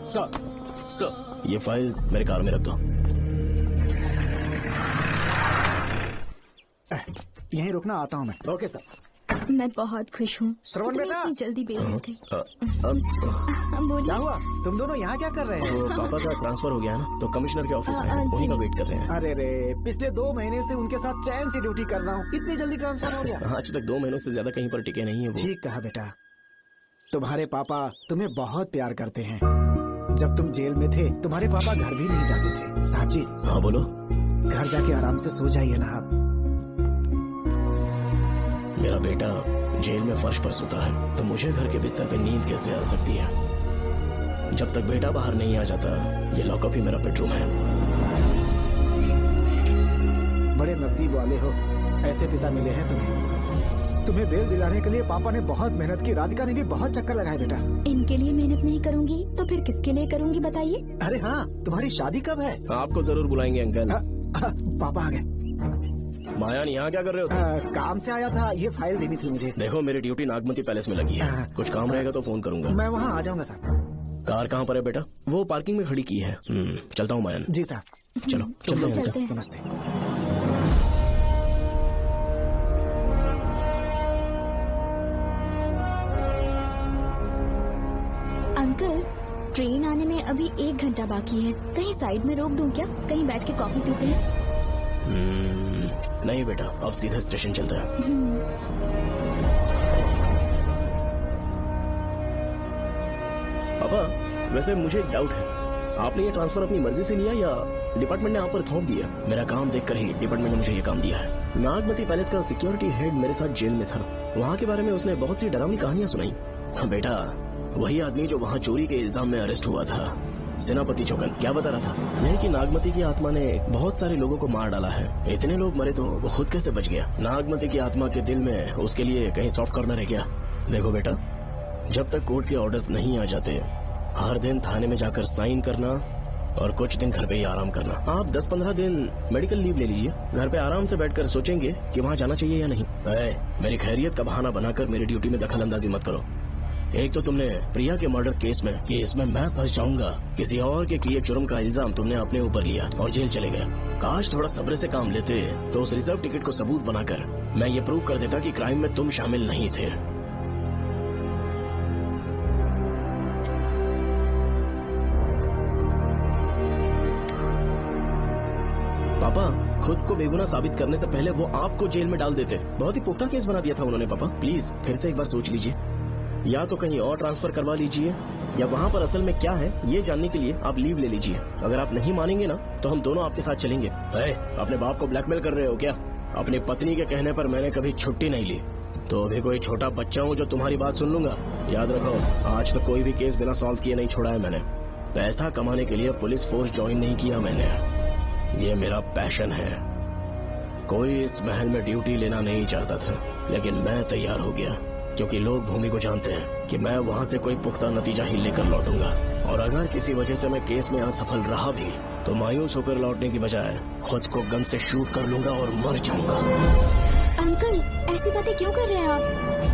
सर ये फाइल्स मेरे कार में रख दो। यहीं रुकना, आता हूँ मैं। Okay sir. मैं बहुत खुश हूँ। श्रवण बेटा, इतनी जल्दी बेल मिल गई। बोलिए। क्या हुआ? तुम दोनों यहाँ क्या कर रहे हैं? तो पापा का ट्रांसफर हो गया है ना, तो कमिश्नर के ऑफिस में उन्हीं का वेट कर रहे हैं। अरे रे, पिछले 2 महीने से उनके साथ चैन से ड्यूटी कर रहा हूँ, इतनी जल्दी ट्रांसफर हो गया? आज तक 2 महीनों से ज्यादा कहीं पर टिके नहीं है वो। ठीक कहा बेटा, तुम्हारे पापा तुम्हें बहुत प्यार करते हैं। जब तुम जेल में थे तुम्हारे पापा घर भी नहीं जाते थे। साहब जी। हाँ बोलो। घर जाके आराम से सो जाइए ना आप। मेरा बेटा जेल में फर्श पर सोता है तो मुझे घर के बिस्तर पे नींद कैसे आ सकती है? जब तक बेटा बाहर नहीं आ जाता, ये लॉकअप ही मेरा बेडरूम है। बड़े नसीब वाले हो, ऐसे पिता मिले हैं तुम्हें। तुम्हें बेल दिलाने के लिए पापा ने बहुत मेहनत की, राधिका ने भी बहुत चक्कर लगाए बेटा। इनके लिए मेहनत नहीं करूंगी तो फिर किसके लिए करूंगी बताइए? अरे हाँ, तुम्हारी शादी कब है? आपको जरूर बुलाएंगे अंकल। पापा आ गए। मायान यहाँ क्या कर रहे हो? काम से आया था, ये फाइल देनी थी मुझे। देखो मेरी ड्यूटी नागमती पैलेस में लगी है, कुछ काम रहेगा तो फोन करूंगा। मैं वहाँ आ जाऊंगा साहब। कार कहाँ पर है बेटा? वो पार्किंग में खड़ी की है। चलता हूँ मायान। जी साहब। चलो चलते हैं। नमस्ते। अंकल, ट्रेन आने में अभी 1 घंटा बाकी है, कहीं साइड में रोक दूं क्या? कहीं बैठ के कॉफी पीते हैं? नहीं बेटा, अब सीधा स्टेशन चलता है। पापा, वैसे मुझे एक डाउट है, आपने ये ट्रांसफर अपनी मर्जी से लिया या डिपार्टमेंट ने आप पर थोप दिया? मेरा काम देखकर ही डिपार्टमेंट ने मुझे ये काम दिया है। नागमती पैलेस का सिक्योरिटी हेड मेरे साथ जेल में था, वहाँ के बारे में उसने बहुत सी डरावनी कहानियां सुनाई। बेटा, वही आदमी जो वहाँ चोरी के इल्जाम में अरेस्ट हुआ था, सेनापति चौकन, क्या बता रहा था? यह कि नागमती की आत्मा ने बहुत सारे लोगों को मार डाला है। इतने लोग मरे तो वो खुद कैसे बच गया? नागमती की आत्मा के दिल में उसके लिए कहीं सॉफ्ट कॉर्नर है क्या? देखो बेटा, जब तक कोर्ट के ऑर्डर्स नहीं आ जाते, हर दिन थाने में जाकर साइन करना और कुछ दिन घर पे ही आराम करना। आप 10-15 दिन मेडिकल लीव ले लीजिए, घर पे आराम से बैठकर सोचेंगे कि वहाँ जाना चाहिए या नहीं। मेरी खैरियत का बहाना बनाकर मेरी ड्यूटी में दखल अंदाजी मत करो। एक तो तुमने प्रिया के मर्डर केस में कि इसमें मैं फंस जाऊंगा, किसी और के किए जुर्म का इल्जाम तुमने अपने ऊपर लिया और जेल चले गए। काश थोड़ा सब्र से काम लेते तो उस रिजर्व टिकट को सबूत बनाकर मैं ये प्रूव कर देता कि क्राइम में तुम शामिल नहीं थे। पापा, खुद को बेगुनाह साबित करने से पहले वो आपको जेल में डाल देते। बहुत ही पुख्ता केस बना दिया था उन्होंने। पापा प्लीज फिर से एक बार सोच लीजिए, या तो कहीं और ट्रांसफर करवा लीजिए या वहाँ पर असल में क्या है ये जानने के लिए आप लीव ले लीजिए। अगर आप नहीं मानेंगे ना तो हम दोनों आपके साथ चलेंगे। अपने बाप को ब्लैकमेल कर रहे हो क्या? अपनी पत्नी के कहने पर मैंने कभी छुट्टी नहीं ली, तो अभी कोई छोटा बच्चा हूँ जो तुम्हारी बात सुन लूंगा? याद रखो, आज तक कोई भी केस बिना सॉल्व किए नहीं छोड़ा है मैंने। पैसा कमाने के लिए पुलिस फोर्स ज्वाइन नहीं किया मैंने, ये मेरा पैशन है। कोई इस महल में ड्यूटी लेना नहीं चाहता था, लेकिन मैं तैयार हो गया क्योंकि लोग भूमि को जानते हैं कि मैं वहाँ से कोई पुख्ता नतीजा ही लेकर लौटूंगा। और अगर किसी वजह से मैं केस में असफल रहा भी तो मायूस होकर लौटने की बजाय खुद को गन से शूट कर लूंगा और मर जाऊंगा। अंकल, ऐसी बातें क्यों कर रहे हैं आप?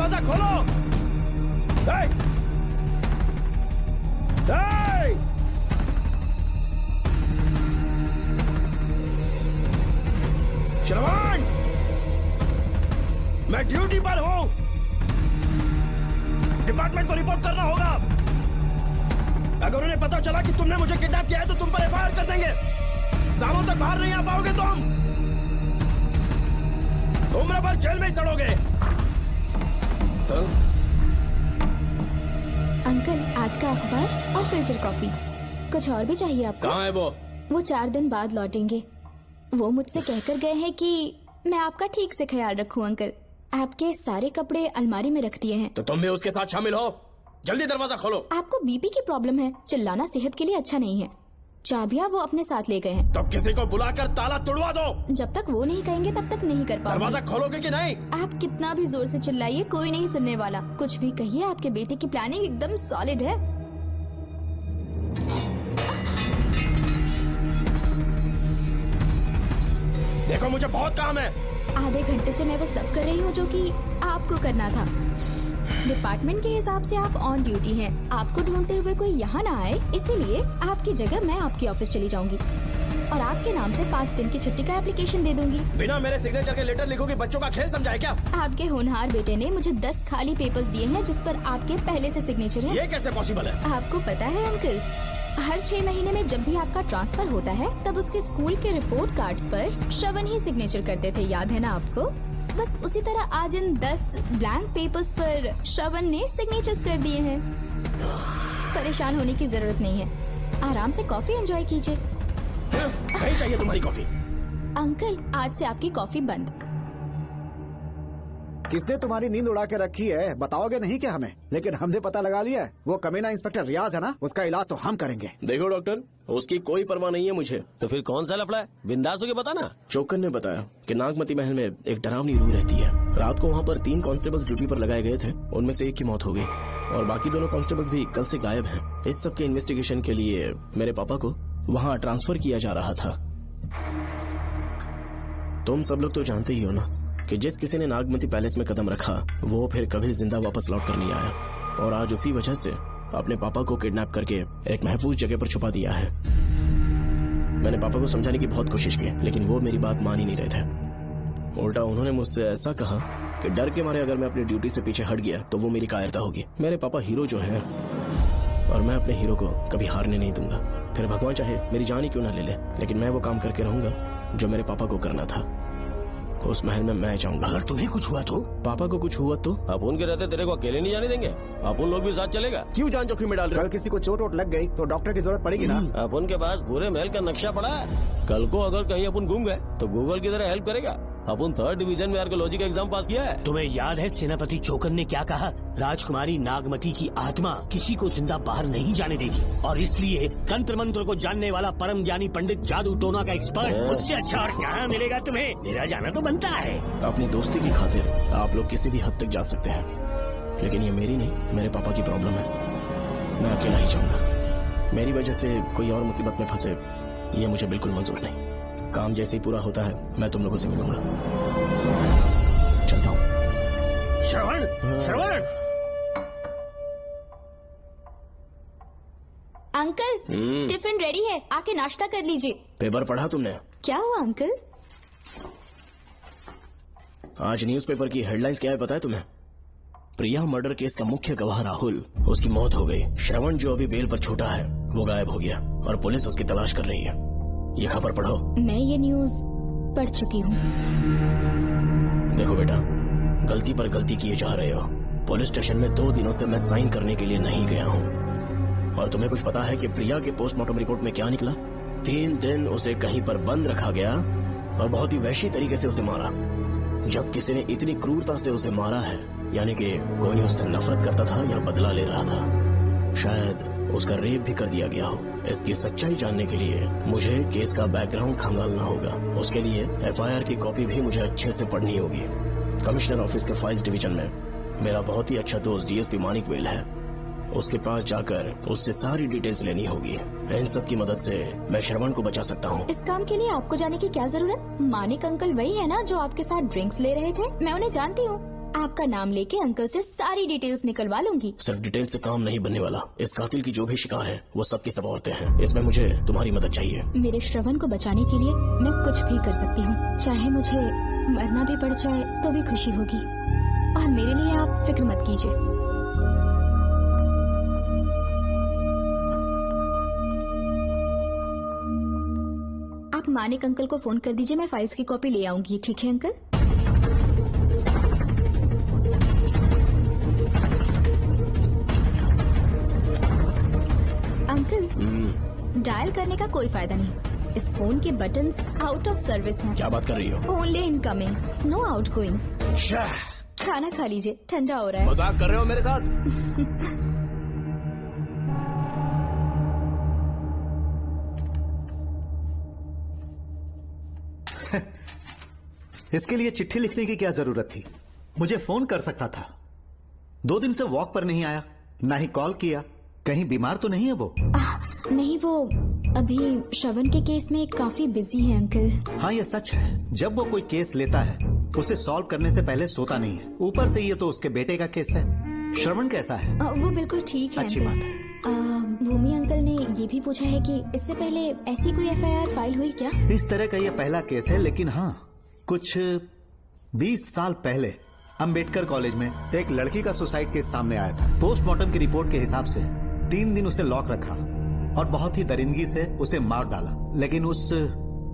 दरवाजा खोलो। श्रवण, मैं ड्यूटी पर हूं। डिपार्टमेंट को रिपोर्ट करना होगा। अगर उन्हें पता चला कि तुमने मुझे किडनैप किया है तो तुम पर एफआईआर कर देंगे। सालों तक बाहर नहीं आ पाओगे तुम। उम्र भर जेल में ही सड़ोगे। अंकल, आज का अखबार और फिल्टर कॉफी। कुछ और भी चाहिए आपको? कहाँ है वो? वो 4 दिन बाद लौटेंगे। वो मुझसे कहकर गए हैं कि मैं आपका ठीक से ख्याल रखूं अंकल। आपके सारे कपड़े अलमारी में रख दिए हैं। तो तुम भी उसके साथ शामिल हो। जल्दी दरवाजा खोलो। आपको बीपी की प्रॉब्लम है, चिल्लाना सेहत के लिए अच्छा नहीं है। चाबियां वो अपने साथ ले गए हैं। तो किसी को बुलाकर ताला तोड़वा दो। जब तक वो नहीं कहेंगे तब तक नहीं कर पाऊंगा। दरवाजा खोलोगे कि नहीं? आप कितना भी जोर से चिल्लाइए, कोई नहीं सुनने वाला। कुछ भी कहिए, आपके बेटे की प्लानिंग एकदम सॉलिड है। देखो, मुझे बहुत काम है। आधे घंटे से मैं वो सब कर रही हूँ जो कि आपको करना था। डिपार्टमेंट के हिसाब से आप ऑन ड्यूटी हैं। आपको ढूंढते हुए कोई यहाँ ना आए, इसीलिए आपकी जगह मैं आपकी ऑफिस चली जाऊंगी और आपके नाम से 5 दिन की छुट्टी का एप्लीकेशन दे दूंगी। बिना मेरे सिग्नेचर के लेटर लिखोगे? बच्चों का खेल समझाए क्या? आपके होनहार बेटे ने मुझे 10 खाली पेपर्स दिए हैं जिस पर आपके पहले से सिग्नेचर है। ये कैसे पॉसिबल है? आपको पता है अंकल, हर 6 महीने में जब भी आपका ट्रांसफर होता है तब उसके स्कूल के रिपोर्ट कार्ड्स पर श्रवण ही सिग्नेचर करते थे, याद है ना आपको? बस उसी तरह आज इन 10 ब्लैंक पेपर्स पर श्रवण ने सिग्नेचर्स कर दिए हैं। परेशान होने की जरूरत नहीं है, आराम से कॉफी एंजॉय कीजिए। नहीं चाहिए तुम्हारी कॉफी। अंकल, आज से आपकी कॉफी बंद। किसने तुम्हारी नींद उड़ा के रखी है बताओगे नहीं क्या हमें? लेकिन हमने पता लगा लिया है, वो कमीना इंस्पेक्टर रियाज है ना, उसका इलाज तो हम करेंगे। देखो डॉक्टर, उसकी कोई परवाह नहीं है मुझे। तो फिर कौन सा लफड़ा है? बिंदास होके बता ना। चोकर ने बताया कि नागमती महल में एक डरावनी रूह रहती है। रात को वहाँ पर 3 कांस्टेबल्स ड्यूटी पर लगाए गए थे, उनमें से एक की मौत हो गई और बाकी दोनों कांस्टेबल्स भी कल से गायब हैं। इस सब के इन्वेस्टिगेशन के लिए मेरे पापा को वहाँ ट्रांसफर किया जा रहा था। तुम सब लोग तो जानते ही हो ना कि जिस किसी ने नागमती पैलेस में कदम रखा वो फिर कभी जिंदा वापस लौट कर नहीं आया और आज उसी वजह से अपने पापा को किडनैप करके एक महफूज जगह पर छुपा दिया है। मैंने पापा को समझाने की बहुत कोशिश की लेकिन वो मेरी बात मान ही नहीं रहे थे। उल्टा उन्होंने मुझसे ऐसा कहा कि डर के मारे अगर मैं अपनी ड्यूटी से पीछे हट गया तो वो मेरी कायरता होगी। मेरे पापा हीरो जो है और मैं अपने हीरो को कभी हारने नहीं दूंगा, फिर भगवान चाहे मेरी जान ही क्यों ना ले ले, लेकिन मैं वो काम करके रहूंगा जो मेरे पापा को करना था। उस महल में मैं जाऊंगा। अगर तुम्हें कुछ हुआ तो? पापा को कुछ हुआ तो? अपुन के रहते तेरे को अकेले नहीं जाने देंगे। अपुन लोग भी साथ चलेगा। क्यों जान जोखिम में डाल रहे? कल किसी को चोट वोट लग गई तो डॉक्टर की जरूरत पड़ेगी ना। अपुन के पास पूरे महल का नक्शा पड़ा है। कल को अगर कहीं अपुन घूम गए तो गूगल की तरह हेल्प करेगा। अपुन 3rd डिवीजन में आर्कियोलॉजी का एग्जाम पास किया है। तुम्हें याद है सेनापति चोकर ने क्या कहा? राजकुमारी नागमती की आत्मा किसी को जिंदा बाहर नहीं जाने देगी और इसलिए तंत्र मंत्र को जानने वाला परम ज्ञानी पंडित जादू टोना का एक्सपर्ट मुझसे अच्छा और कहाँ मिलेगा तुम्हें? मेरा जाना तो बनता है। अपनी दोस्ती की खातिर आप लोग किसी भी हद तक जा सकते हैं, लेकिन ये मेरी नहीं, मेरे पापा की प्रॉब्लम है। मैं अकेला ही जाऊंगा। मेरी वजह से कोई और मुसीबत में फंसे ये मुझे बिल्कुल मंजूर नहीं। काम जैसे ही पूरा होता है मैं तुम लोगों से मिलूंगा। चलता हूँ। श्रवण, श्रवण। अंकल, टिफिन रेडी है, आके नाश्ता कर लीजिए। पेपर पढ़ा तुमने? क्या हुआ अंकल? आज न्यूज़पेपर की हेडलाइंस क्या है पता है तुम्हें? प्रिया मर्डर केस का मुख्य गवाह राहुल, उसकी मौत हो गई। श्रवण जो अभी बेल पर छूटा है वो गायब हो गया और पुलिस उसकी तलाश कर रही है। ये खबर पढ़ो। मैं ये न्यूज पढ़ चुकी हूँ। देखो बेटा, गलती पर गलती किए जा रहे हो। पुलिस स्टेशन में 2 दिनों से मैं साइन करने के लिए नहीं गया हूँ और तुम्हें कुछ पता है कि प्रिया के पोस्टमार्टम रिपोर्ट में क्या निकला? 3 दिन उसे कहीं पर बंद रखा गया और बहुत ही वैश्य तरीके से उसे मारा। जब किसी ने इतनी क्रूरता से उसे मारा है यानी कि कोई उससे नफरत करता था या बदला ले रहा था। शायद उसका रेप भी कर दिया गया हो। इसकी सच्चाई जानने के लिए मुझे केस का बैकग्राउंड खंगालना होगा। उसके लिए एफआईआर की कॉपी भी मुझे अच्छे से पढ़नी होगी। कमिश्नर ऑफिस के फाइल्स डिवीजन में मेरा बहुत ही अच्छा दोस्त डीएसपी मानिक वेल है, उसके पास जाकर उससे सारी डिटेल्स लेनी होगी। इन सब की मदद से मैं श्रवण को बचा सकता हूँ। इस काम के लिए आपको जाने की क्या जरूरत? मानिक अंकल वही है ना जो आपके साथ ड्रिंक्स ले रहे थे? मैं उन्हें जानती हूँ। आपका नाम लेके अंकल से सारी डिटेल्स निकलवा लूंगी। सिर्फ डिटेल से काम नहीं बनने वाला। इस कातिल की जो भी शिकार है वो सबकी सब औरतें हैं। इसमें मुझे तुम्हारी मदद चाहिए। मेरे श्रवण को बचाने के लिए मैं कुछ भी कर सकती हूँ, चाहे मुझे मरना भी पड़ जाए तो भी खुशी होगी। और मेरे लिए आप फिक्र मत कीजिए। आप मानिक अंकल को फोन कर दीजिए, मैं फाइल्स की कॉपी ले आऊंगी। ठीक है अंकल? अंकल, डायल करने का कोई फायदा नहीं। इस फोन के बटन्स आउट ऑफ सर्विस हैं। क्या बात कर रही हो? Only incoming, no outgoing. खाना खा लीजिए, ठंडा हो रहा है। मजाक कर रहे हो मेरे साथ? इसके लिए चिट्ठी लिखने की क्या जरूरत थी? मुझे फोन कर सकता था। 2 दिन से वॉक पर नहीं आया, ना ही कॉल किया। कहीं बीमार तो नहीं है वो? नहीं, वो अभी श्रवण के केस में काफी बिजी है अंकल। हाँ, ये सच है। जब वो कोई केस लेता है उसे सॉल्व करने से पहले सोता नहीं है। ऊपर से ये तो उसके बेटे का केस है। श्रवण कैसा है? वो बिल्कुल ठीक है। अच्छी बात है। भूमि अंकल ने ये भी पूछा है कि इससे पहले ऐसी कोई FIR फाइल हुई क्या? इस तरह का ये पहला केस है, लेकिन हाँ, कुछ 20 साल पहले अंबेडकर कॉलेज में एक लड़की का सुसाइड केस सामने आया था। पोस्टमार्टम की रिपोर्ट के हिसाब से 3 दिन उसे लॉक रखा और बहुत ही दरिंदगी से उसे मार डाला, लेकिन उस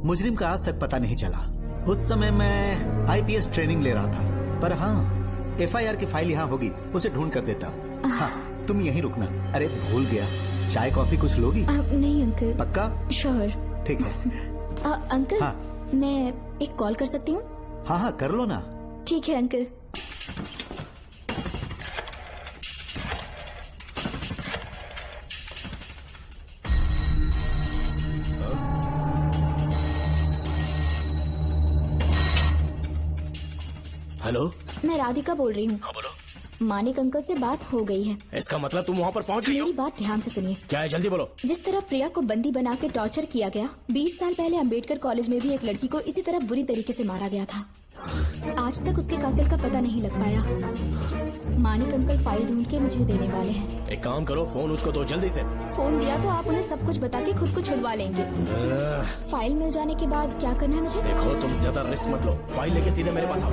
मुजरिम का आज तक पता नहीं चला। उस समय मैं IPS ट्रेनिंग ले रहा था, पर हाँ, FIR की फाइल यहाँ होगी, उसे ढूंढ कर देता हूँ। हाँ, तुम यहीं रुकना। अरे भूल गया, चाय कॉफी कुछ लोगी? नहीं अंकल। पक्का? श्योर। ठीक है। अंकल, हाँ। मैं एक कॉल कर सकती हूँ? हाँ हाँ, कर लो ना। ठीक है अंकल। हेलो, मैं राधिका बोल रही हूँ। हाँ बोलो। मानिक अंकल से बात हो गई है। इसका मतलब तुम वहाँ पर पहुँच गई हो? मेरी बात ध्यान से सुनिए। क्या है, जल्दी बोलो। जिस तरह प्रिया को बंदी बना के टॉर्चर किया गया, 20 साल पहले अंबेडकर कॉलेज में भी एक लड़की को इसी तरह बुरी तरीके से मारा गया था। आज तक उसके कातिल का पता नहीं लग पाया। मानिक अंकल फाइल ढूंढ के मुझे देने वाले हैं। एक काम करो, फोन उसको दो जल्दी से। फोन दिया तो आप उन्हें सब कुछ बता के खुद को छुड़वा लेंगे। फाइल मिल जाने के बाद क्या करना है मुझे? देखो, तुम ज्यादा रिस्क मत लो, फाइल लेके सीधे मेरे पास आओ।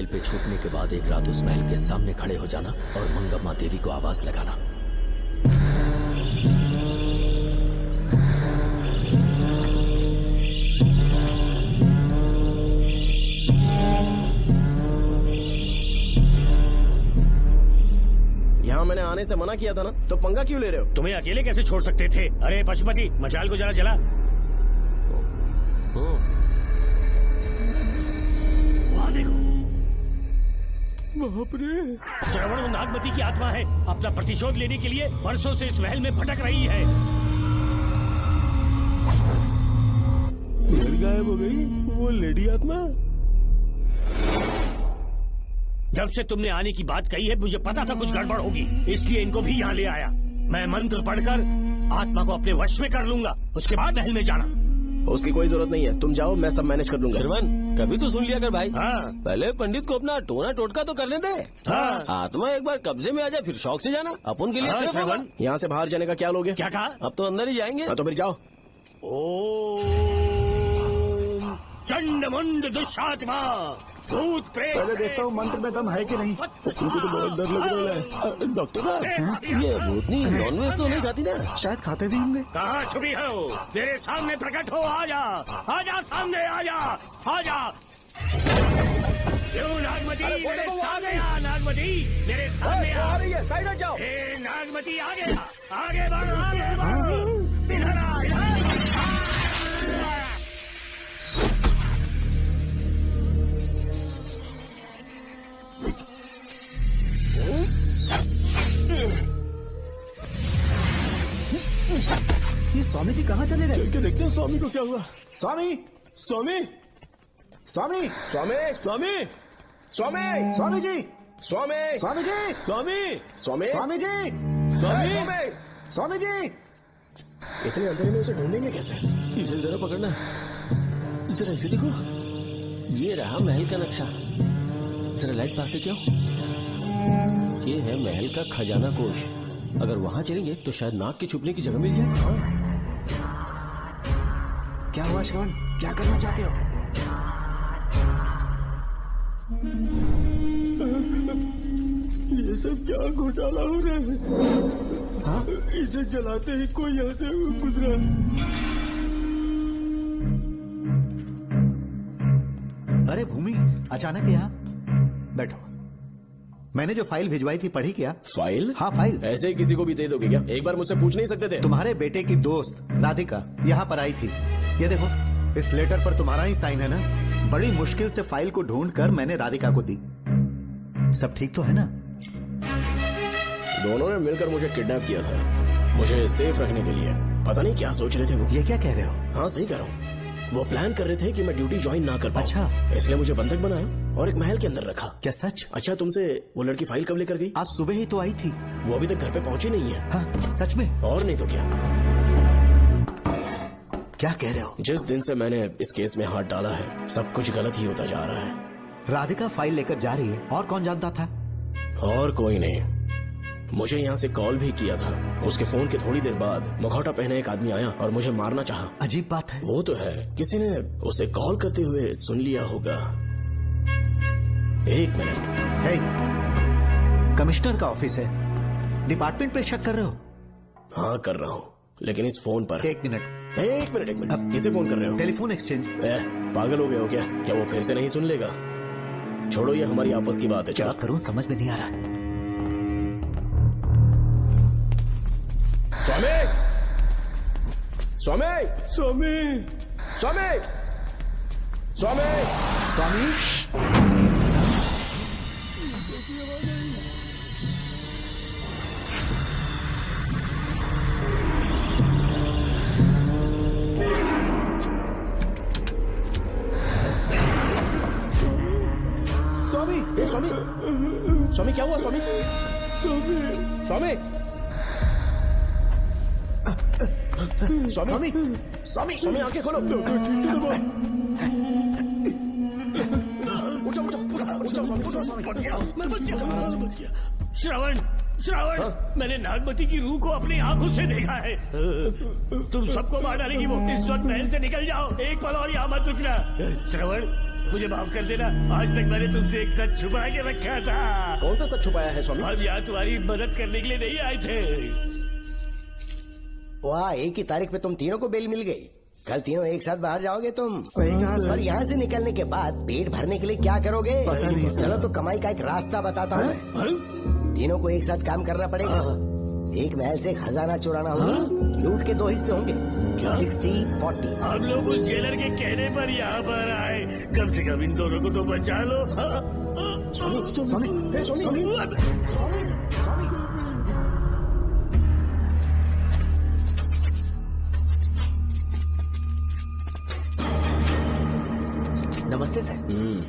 जेल पे छूटने के बाद एक रात उस महल के सामने खड़े हो जाना और मंगम्मा देवी को आवाज लगाना। यहाँ मैंने आने से मना किया था ना, तो पंगा क्यों ले रहे हो? तुम्हें अकेले कैसे छोड़ सकते थे? अरे पशुपति, मशाल को जरा जला। वहाँ देखो, बाप रे। श्रवण नागमती की आत्मा है, अपना प्रतिशोध लेने के लिए वर्षों से इस महल में भटक रही है। गायब हो गई वो लेडी आत्मा। जब से तुमने आने की बात कही है मुझे पता था कुछ गड़बड़ होगी, इसलिए इनको भी यहाँ ले आया। मैं मंत्र पढ़कर आत्मा को अपने वश में कर लूंगा, उसके बाद महल में जाना। उसकी कोई जरूरत नहीं है, तुम जाओ, मैं सब मैनेज कर लूंगा। श्रवण, कभी तो सुन लिया कर भाई। हाँ। पहले पंडित को अपना टोना टोटका तो करने दे। हाँ। आत्मा एक बार कब्जे में आ जाए फिर शौक से जाना, अपन के लिए हाँ, सिर्फ होगा। श्रवण, यहाँ से बाहर जाने का क्या लोगे? क्या कहा? अब तो अंदर ही जाएंगे। हाँ, तो फिर जाओ। ओम चंड मुंड दुष्टात्मा भूत प्रेत। पहले देखता हूँ मंत्र में दम है कि नहीं। मुझे तो बहुत डर लग रहा है। डॉक्टर साहब, ये भूतनी नॉनवेज तो नहीं खाती ना? शायद खाते भी होंगे। कहाँ छुपी हो? मेरे सामने प्रकट हो, आजा, आजा सामने, आजा, आजा। क्यों नागमती मेरे सामने आ, नागमती मेरे सामने आ रही है, साइड हट जाओ। नागमती आगे आगे बढ़, आगे बढ़, इधर आ, ये स्वामी जी कहाँ चले गए? चल के देखते हैं स्वामी को क्या हुआ। स्वामी, स्वामी, स्वामी, स्वामी, स्वामी, स्वामी, स्वामी जी, स्वामी, स्वामी जी, स्वामी, स्वामी, स्वामी जी, स्वामी, स्वामी जी। इतने अंधेरे में उसे ढूंढेंगे कैसे? इसे जरा पकड़ना, जरा इसे देखो, ये रहा महल का नक्शा। जरा लाइट पास क्यों? ये है महल का खजाना कोष। अगर वहाँ चलेंगे तो शायद नाग के छुपने की जगह मिल जाए। क्या हुआ श्रवण, क्या करना चाहते हो? ये सब क्या घोटाला हो रहा है? हाँ? इसे जलाते ही कोई यहाँ से गुजरा। अरे भूमि, अचानक यहाँ बैठो। मैंने जो फाइल भिजवाई थी पढ़ी क्या? फाइल? हाँ फाइल। ऐसे ही किसी को भी दे दोगे क्या? एक बार मुझसे पूछ नहीं सकते थे? तुम्हारे बेटे की दोस्त राधिका यहाँ पर आई थी। ये देखो, इस लेटर पर तुम्हारा ही साइन है ना? बड़ी मुश्किल से फाइल को ढूंढकर मैंने राधिका को दी। सब ठीक तो है ना? दोनों ने मिलकर मुझे किडनैप किया था, मुझे सेफ रखने के लिए। पता नहीं क्या सोच रहे थे वो। ये क्या कह रहे हो? हाँ सही कह रहा हूँ। वो प्लान कर रहे थे कि मैं ड्यूटी ज्वाइन ना कर पाऊं। अच्छा। इसलिए मुझे बंधक बनाया और एक महल के अंदर रखा। क्या सच? अच्छा, तुमसे वो लड़की फाइल कब लेकर गई? आज सुबह ही तो आई थी। वो अभी तक घर पे पहुंची नहीं है। हाँ, सच में? और नहीं तो क्या। क्या कह रहे हो? जिस दिन से मैंने इस केस में हाथ डाला है सब कुछ गलत ही होता जा रहा है। राधिका फाइल लेकर जा रही है और कौन जानता था? और कोई नहीं। मुझे यहाँ से कॉल भी किया था। उसके फोन के थोड़ी देर बाद मुखौटा पहने एक आदमी आया और मुझे मारना चाहा। अजीब बात है। वो तो है, किसी ने उसे कॉल करते हुए सुन लिया होगा। एक मिनट। हे, कमिश्नर का ऑफिस है, डिपार्टमेंट पे शक कर रहे हो? हाँ कर रहा हूँ, लेकिन इस फोन पर। एक मिनट, एक मिनट। किसे फोन कर रहे हो? Telephone exchange. पागल हो गए हो क्या? क्या वो फिर से नहीं सुन लेगा? छोड़ो, ये हमारी आपस की बात है। क्या करूं समझ में नहीं आ रहा। स्वामी, स्वामी, स्वामी, स्वामी, स्वामी, स्वामी। स्वामी, स्वामी, स्वामी क्या हुआ? स्वामी, स्वामी, स्वामी, स्वामी, स्वामी, स्वामी आंखें खोलो। उठो, उठो, उठो, स्वामी, उठो, स्वामी। मैं बच गया। श्रवण, श्रवण, मैंने नागमती की रूह को अपनी आंखों से देखा है। तुम सबको मार डालेगी वो। इस वक्त महल से निकल जाओ, एक पल और यहाँ मत रुकना। श्रवण, मुझे माफ कर देना। आज तक मैंने तुमसे एक सच छुपा के रखा था। कौन सा सच छुपाया है स्वामी? हम यहाँ तुम्हारी मदद करने के लिए नहीं आए थे। वाह, एक ही तारीख पे तुम तीनों को बेल मिल गई। कल तीनों एक साथ बाहर जाओगे तुम। सही कहा सर। और यहाँ से निकलने के बाद पेट भरने के लिए क्या करोगे? पता नहीं सर। चलो तो कमाई का एक रास्ता बताता हूँ मैं। तीनों को एक साथ काम करना पड़ेगा। एक महल से खजाना चुराना होगा। लूट के 2 हिस्से होंगे, 60-40। हम लोग उस जेलर के कहने पर यहाँ पर आए। कम से कम इन दोनों को तो बचा लो। नमस्ते सर।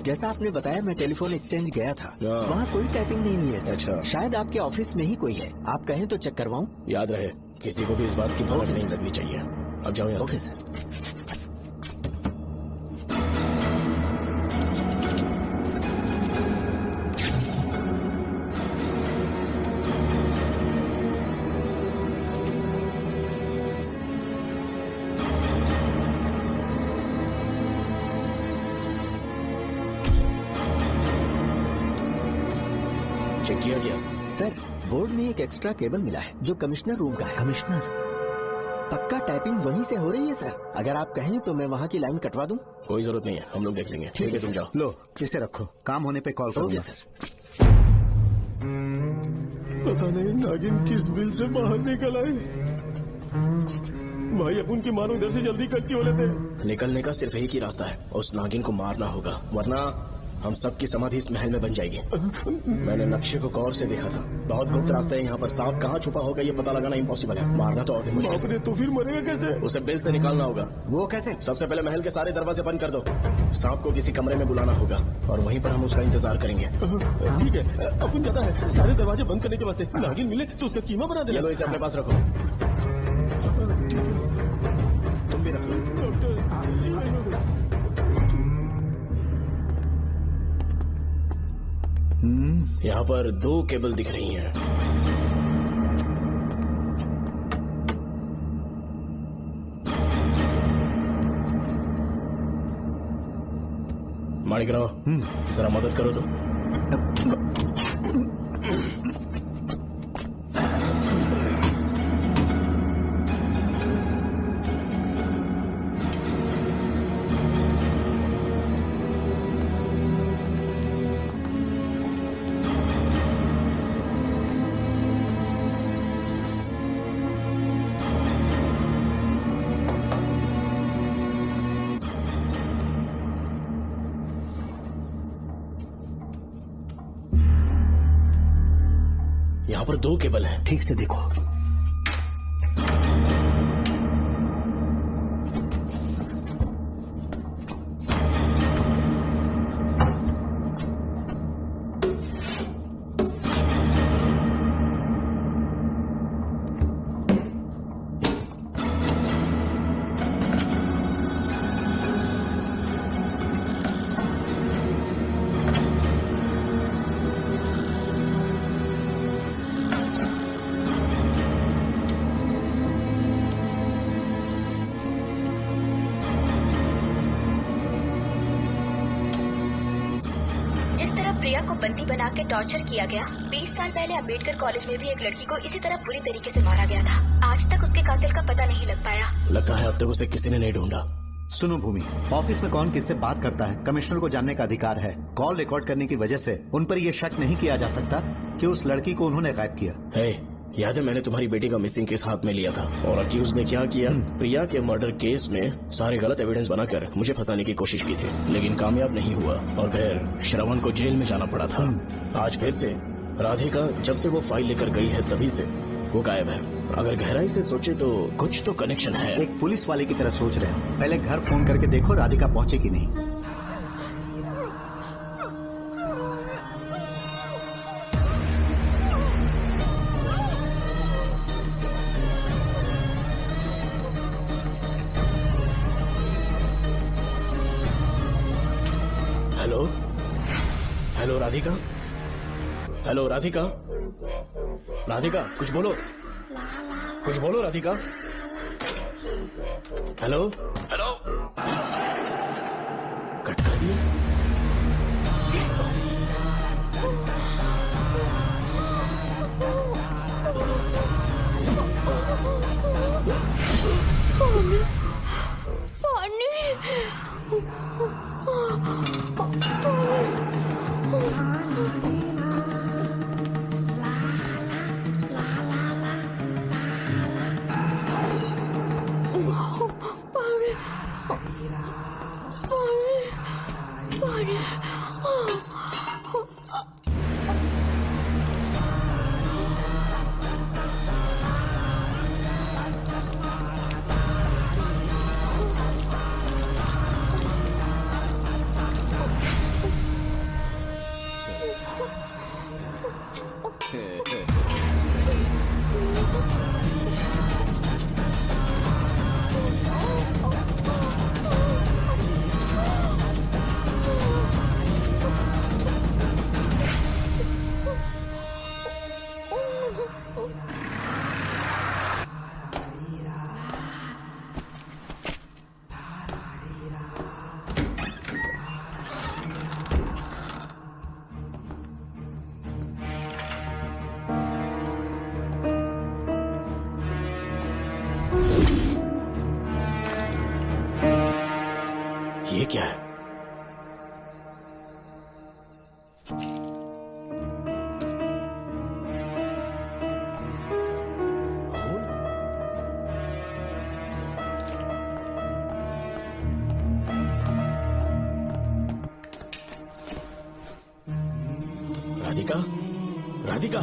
जैसा आपने बताया मैं टेलीफोन एक्सचेंज गया था, वहाँ कोई टाइपिंग नहीं हुई है सर। अच्छा। शायद आपके ऑफिस में ही कोई है, आप कहें तो चेक करवाऊं? याद रहे, किसी को भी इस बात की भनक नहीं लगनी चाहिए। अब जाओ यहाँ से। सर। चेक किया गया सर। बोर्ड में एक एक्स्ट्रा केबल मिला है जो कमिश्नर रूम का है। कमिश्नर? पक्का टाइपिंग वहीं से हो रही है सर। अगर आप कहें तो मैं वहाँ की लाइन कटवा दूं? कोई जरूरत नहीं है, हम लोग देख लेंगे। ठीक है, तुम जाओ। लो इसे रखो, काम होने पे कॉल करूंगा। सर। पता नहीं नागिन किस बिल से बाहर निकल आई। भाई अपन की मानो इधर से जल्दी कट क्यों लेते? निकलने का सिर्फ एक ही रास्ता है, उस नागिन को मारना होगा, वरना हम सबकी समाधि इस महल में बन जाएगी। मैंने नक्शे को गौर से देखा था, बहुत गुप्त रास्ता है यहाँ पर। सांप कहाँ छुपा होगा ये पता लगाना इम्पॉसिबल है, मारना तो और भी मुश्किल है। तो फिर मरेगा कैसे? उसे बिल से निकालना होगा। वो कैसे? सबसे पहले महल के सारे दरवाजे बंद कर दो। सांप को किसी कमरे में बुलाना होगा और वहीं पर हम उसका इंतजार करेंगे। ठीक है, अपन जाता है सारे दरवाजे बंद करने के वास्ते। नागिन मिले तो उसका कीमा बना दे। चलो इसे अपने पास रखो। तुम भी रखो। यहाँ पर 2 केबल दिख रही हैं। माणिकराव, जरा मदद करो तो। यहाँ पर 2 केबल हैं। ठीक से देखो। प्रिया को बंदी बना के टॉर्चर किया गया। 20 साल पहले अम्बेडकर कॉलेज में भी एक लड़की को इसी तरह बुरी तरीके से मारा गया था। आज तक उसके कातिल का पता नहीं लग पाया। लगता है अब तक उसे किसी ने नहीं ढूंढा। सुनो भूमि, ऑफिस में कौन किससे बात करता है कमिश्नर को जानने का अधिकार है। कॉल रिकॉर्ड करने की वजह से उन पर यह शक नहीं किया जा सकता कि उस लड़की को उन्होंने गायब किया। याद है मैंने तुम्हारी बेटी का मिसिंग केस हाथ में लिया था और अक्यूज ने क्या किया, प्रिया के मर्डर केस में सारे गलत एविडेंस बनाकर मुझे फंसाने की कोशिश की थी, लेकिन कामयाब नहीं हुआ और फिर श्रवण को जेल में जाना पड़ा था। आज फिर से राधिका जब से वो फाइल लेकर गई है तभी से वो गायब है। अगर गहराई से सोचे तो कुछ तो कनेक्शन है। एक पुलिस वाले की तरह सोच रहे हैं। पहले घर फोन करके देखो राधिका पहुंचे कि नहीं। Hello hello Radhika, hello Radhika, Radhika कुछ बोलो, कुछ बोलो राधिका। हेलो हेलो, कट कर ये क्या है? राधिका, राधिका,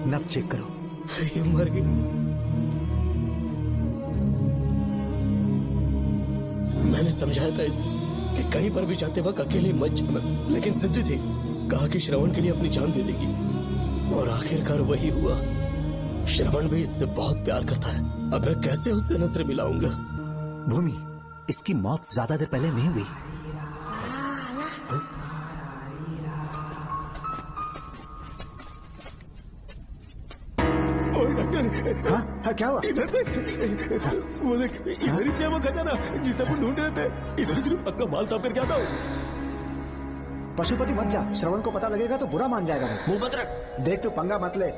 नब चेक करो। ये मर गई। मैंने समझाया था इसे कि कहीं पर भी जाते वक्त अकेले मत जाना, लेकिन जिद्दी थी। कहा कि श्रवण के लिए अपनी जान दे देगी, और आखिरकार वही हुआ। श्रवण भी इससे बहुत प्यार करता है। अब मैं कैसे उससे नजर मिलाऊंगा? भूमि, इसकी मौत ज्यादा देर पहले नहीं हुई। हाँ, क्या हुआ? इधर देख, वो देख, इधर ही वो खजाना जिसे अपन ढूंढ रहे थे। इधर ही पक्का माल साफ करके आता हूँ। पशुपति मत जा, श्रवण को पता लगेगा तो बुरा मान जाएगा। मुंह मत रख। देख तू पंगा मत ले।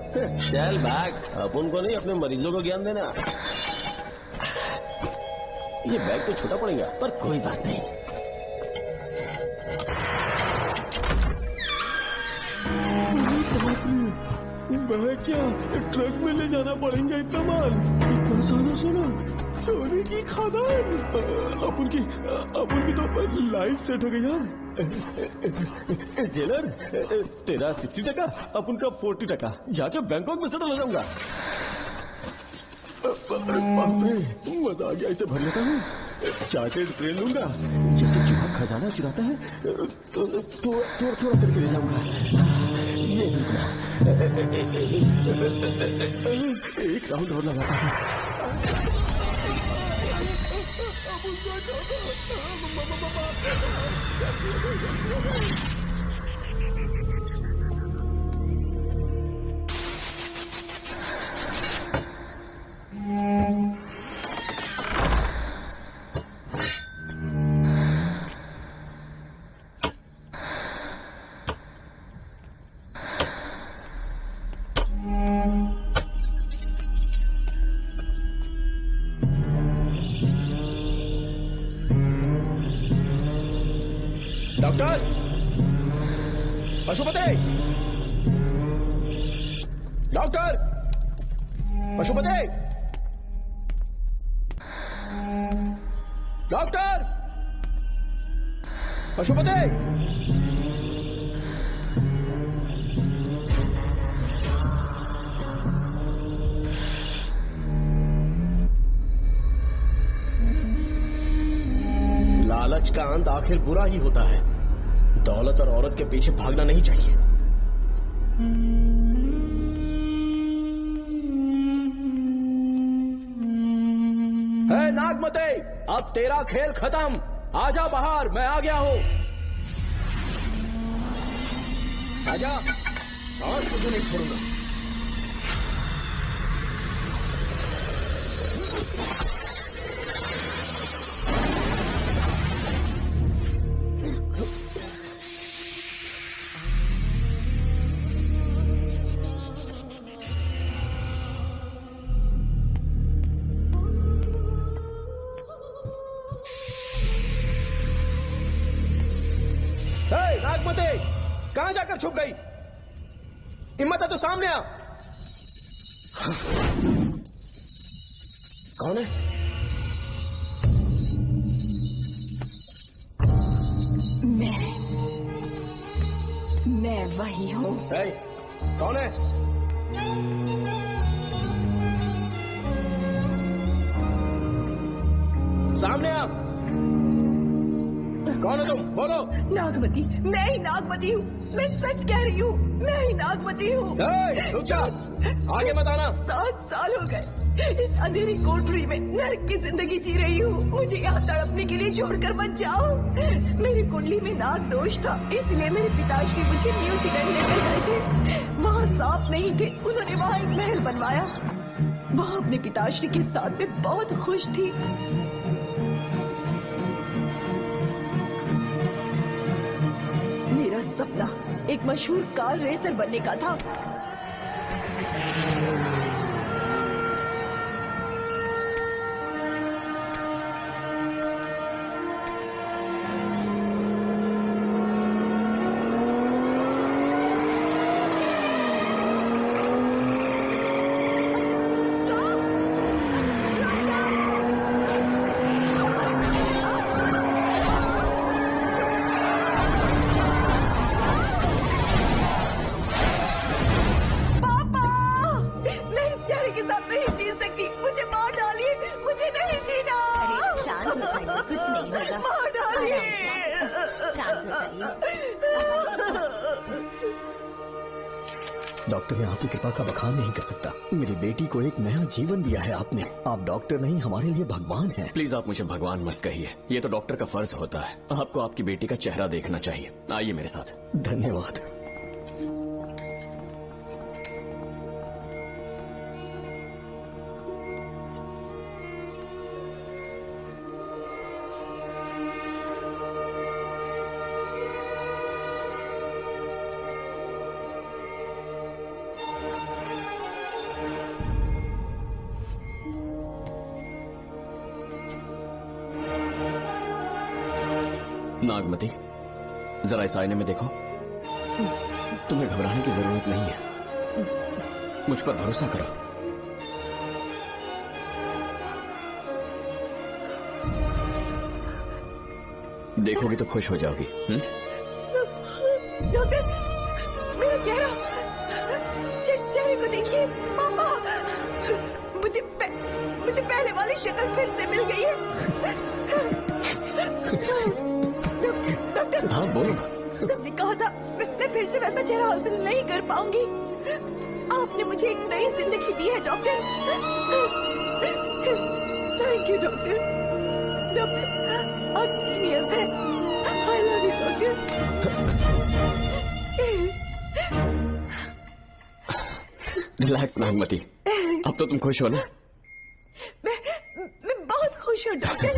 चल बैग, अपन को नहीं अपने मरीजों को ज्ञान देना। ये बैग तो छोटा पड़ेगा, पर कोई बात नहीं। बैग क्या ट्रक में ले जाना पड़ेगा इतना माल? इतना सारा सोना, सोने की खदान। अपन की तो लाइफ सेट हो गई यार। जेलर, तेरा 60%, अपन का 40%। जाके बैंकॉक में सेटल हो जाऊंगा। मजा आ गया, इसे भर लेता हूँ। चार्टेड ट्रेन लूंगा, जैसे चूहा खजाना चुराता है थोड़ा थोड़ा करके ले जाऊंगा। ये एक राउंड और लगाता है। Doctor, Pashupati, doctor, Pashupati, doctor, Pashupati. लालच का अंत आखिर बुरा ही होता है। दौलत और औरत के पीछे भागना नहीं चाहिए। है नागमते, अब तेरा खेल खत्म। आजा बाहर, मैं आ गया हूँ। आजा, आज तुझे नहीं छोड़ूंगा। नागमते, कहाँ जाकर छुप गई? हिम्मत है तो सामने आ। कौन है? मैं वही हूँ। कौन है? सामने आ। कौन है तुम? बोलो। नागमती, मैं ही नागमती हूँ। मैं सच कह रही हूँ, मैं ही नागमती हूँ। रुक जा, आगे मत आना। 7 साल हो गए इस अंधेरी कोठरी में नर्क की जिंदगी जी रही हूँ। मुझे यहाँ तड़पने के लिए छोड़कर मत जाओ। मेरी कुंडली में नाग दोष था, इसलिए मेरे पिताश्री मुझे न्यूजीलैंड लेकर गए थे। वहाँ सांप नहीं थे, उन्होंने वहाँ एक महल बनवाया। वहाँ अपने पिताश्री के साथ में बहुत खुश थी। मेरा सपना एक मशहूर कार रेसर बनने का था। डॉक्टर, मैं आपकी कृपा का बखान नहीं कर सकता। मेरी बेटी को एक नया जीवन दिया है आपने। आप डॉक्टर नहीं, हमारे लिए भगवान हैं। प्लीज आप मुझे भगवान मत कहिए, ये तो डॉक्टर का फर्ज होता है। आपको आपकी बेटी का चेहरा देखना चाहिए। आइए मेरे साथ। धन्यवाद। नागमती, जरा इस आईने में देखो। तुम्हें घबराने की जरूरत नहीं है, मुझ पर भरोसा करो। देखोगी तो खुश हो जाओगी। डॉक्टर, मेरा चेहरा, चेहरे को देखिए। पापा, मुझे पहले वाली शक्ल फिर से मिल गई है। डॉक्टर, हाँ बोलो। सबने कहा था मैं फिर से वैसा चेहरा हासिल नहीं कर पाऊंगी। आपने मुझे एक नई जिंदगी दी है doctor. Thank you doctor. Doctor, आप जीनियस है। I love you doctor. Relax Nagmati, अब तो तुम खुश हो ना? मैं बहुत खुश हूँ डॉक्टर।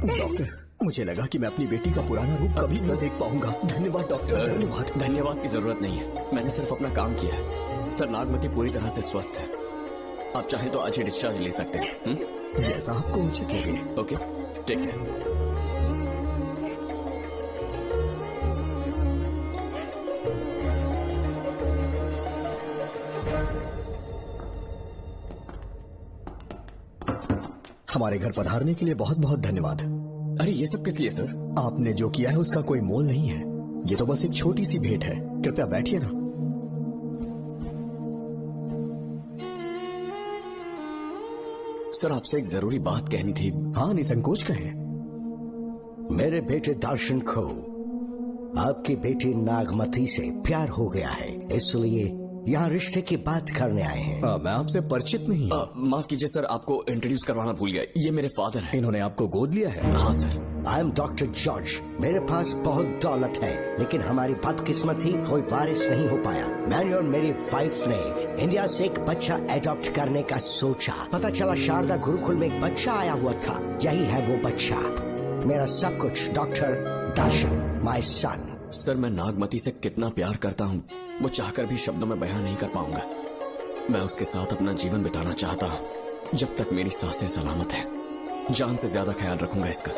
डॉक्टर, मुझे लगा कि मैं अपनी बेटी का पुराना रूप कभी न देख पाऊंगा। धन्यवाद डॉक्टर। धन्यवाद। धन्यवाद की जरूरत नहीं है, मैंने सिर्फ अपना काम किया है। सर, नागमती पूरी तरह से स्वस्थ है। आप चाहें तो आज ही डिस्चार्ज ले सकते हैं। जैसा आपको उचित लगे। Okay, take care. हमारे घर पधारने के लिए बहुत बहुत धन्यवाद। अरे ये सब किस लिए सर? आपने जो किया है उसका कोई मोल नहीं है। ये तो बस एक छोटी सी भेंट है। कृपया बैठिए ना। सर, आपसे एक जरूरी बात कहनी थी। हाँ, निसंकोच कहें। मेरे बेटे दर्शन को आपकी बेटी नागमती से प्यार हो गया है, इसलिए यहाँ रिश्ते की बात करने आए हैं। मैं आपसे परिचित नहीं हूँ। माफ कीजिए सर, आपको इंट्रोड्यूस करवाना भूल गया। ये मेरे फादर हैं। इन्होंने आपको गोद लिया है? हाँ sir. I am doctor George. मेरे पास बहुत दौलत है, लेकिन हमारी बदकिस्मती कोई वारिस नहीं हो पाया। मैंने और मेरी वाइफ ने इंडिया से एक बच्चा एडॉप्ट करने का सोचा। पता चला शारदा गुरुकुल में एक बच्चा आया हुआ था। यही है वो बच्चा, मेरा सब कुछ। Doctor Darshan, my son. Sir, मैं नागमती से कितना प्यार करता हूँ, वो चाहकर भी शब्दों में बयान नहीं कर पाऊंगा। मैं उसके साथ अपना जीवन बिताना चाहता हूँ, जब तक मेरी सांसें सलामत हैं। जान से ज्यादा ख्याल रखूंगा इसका।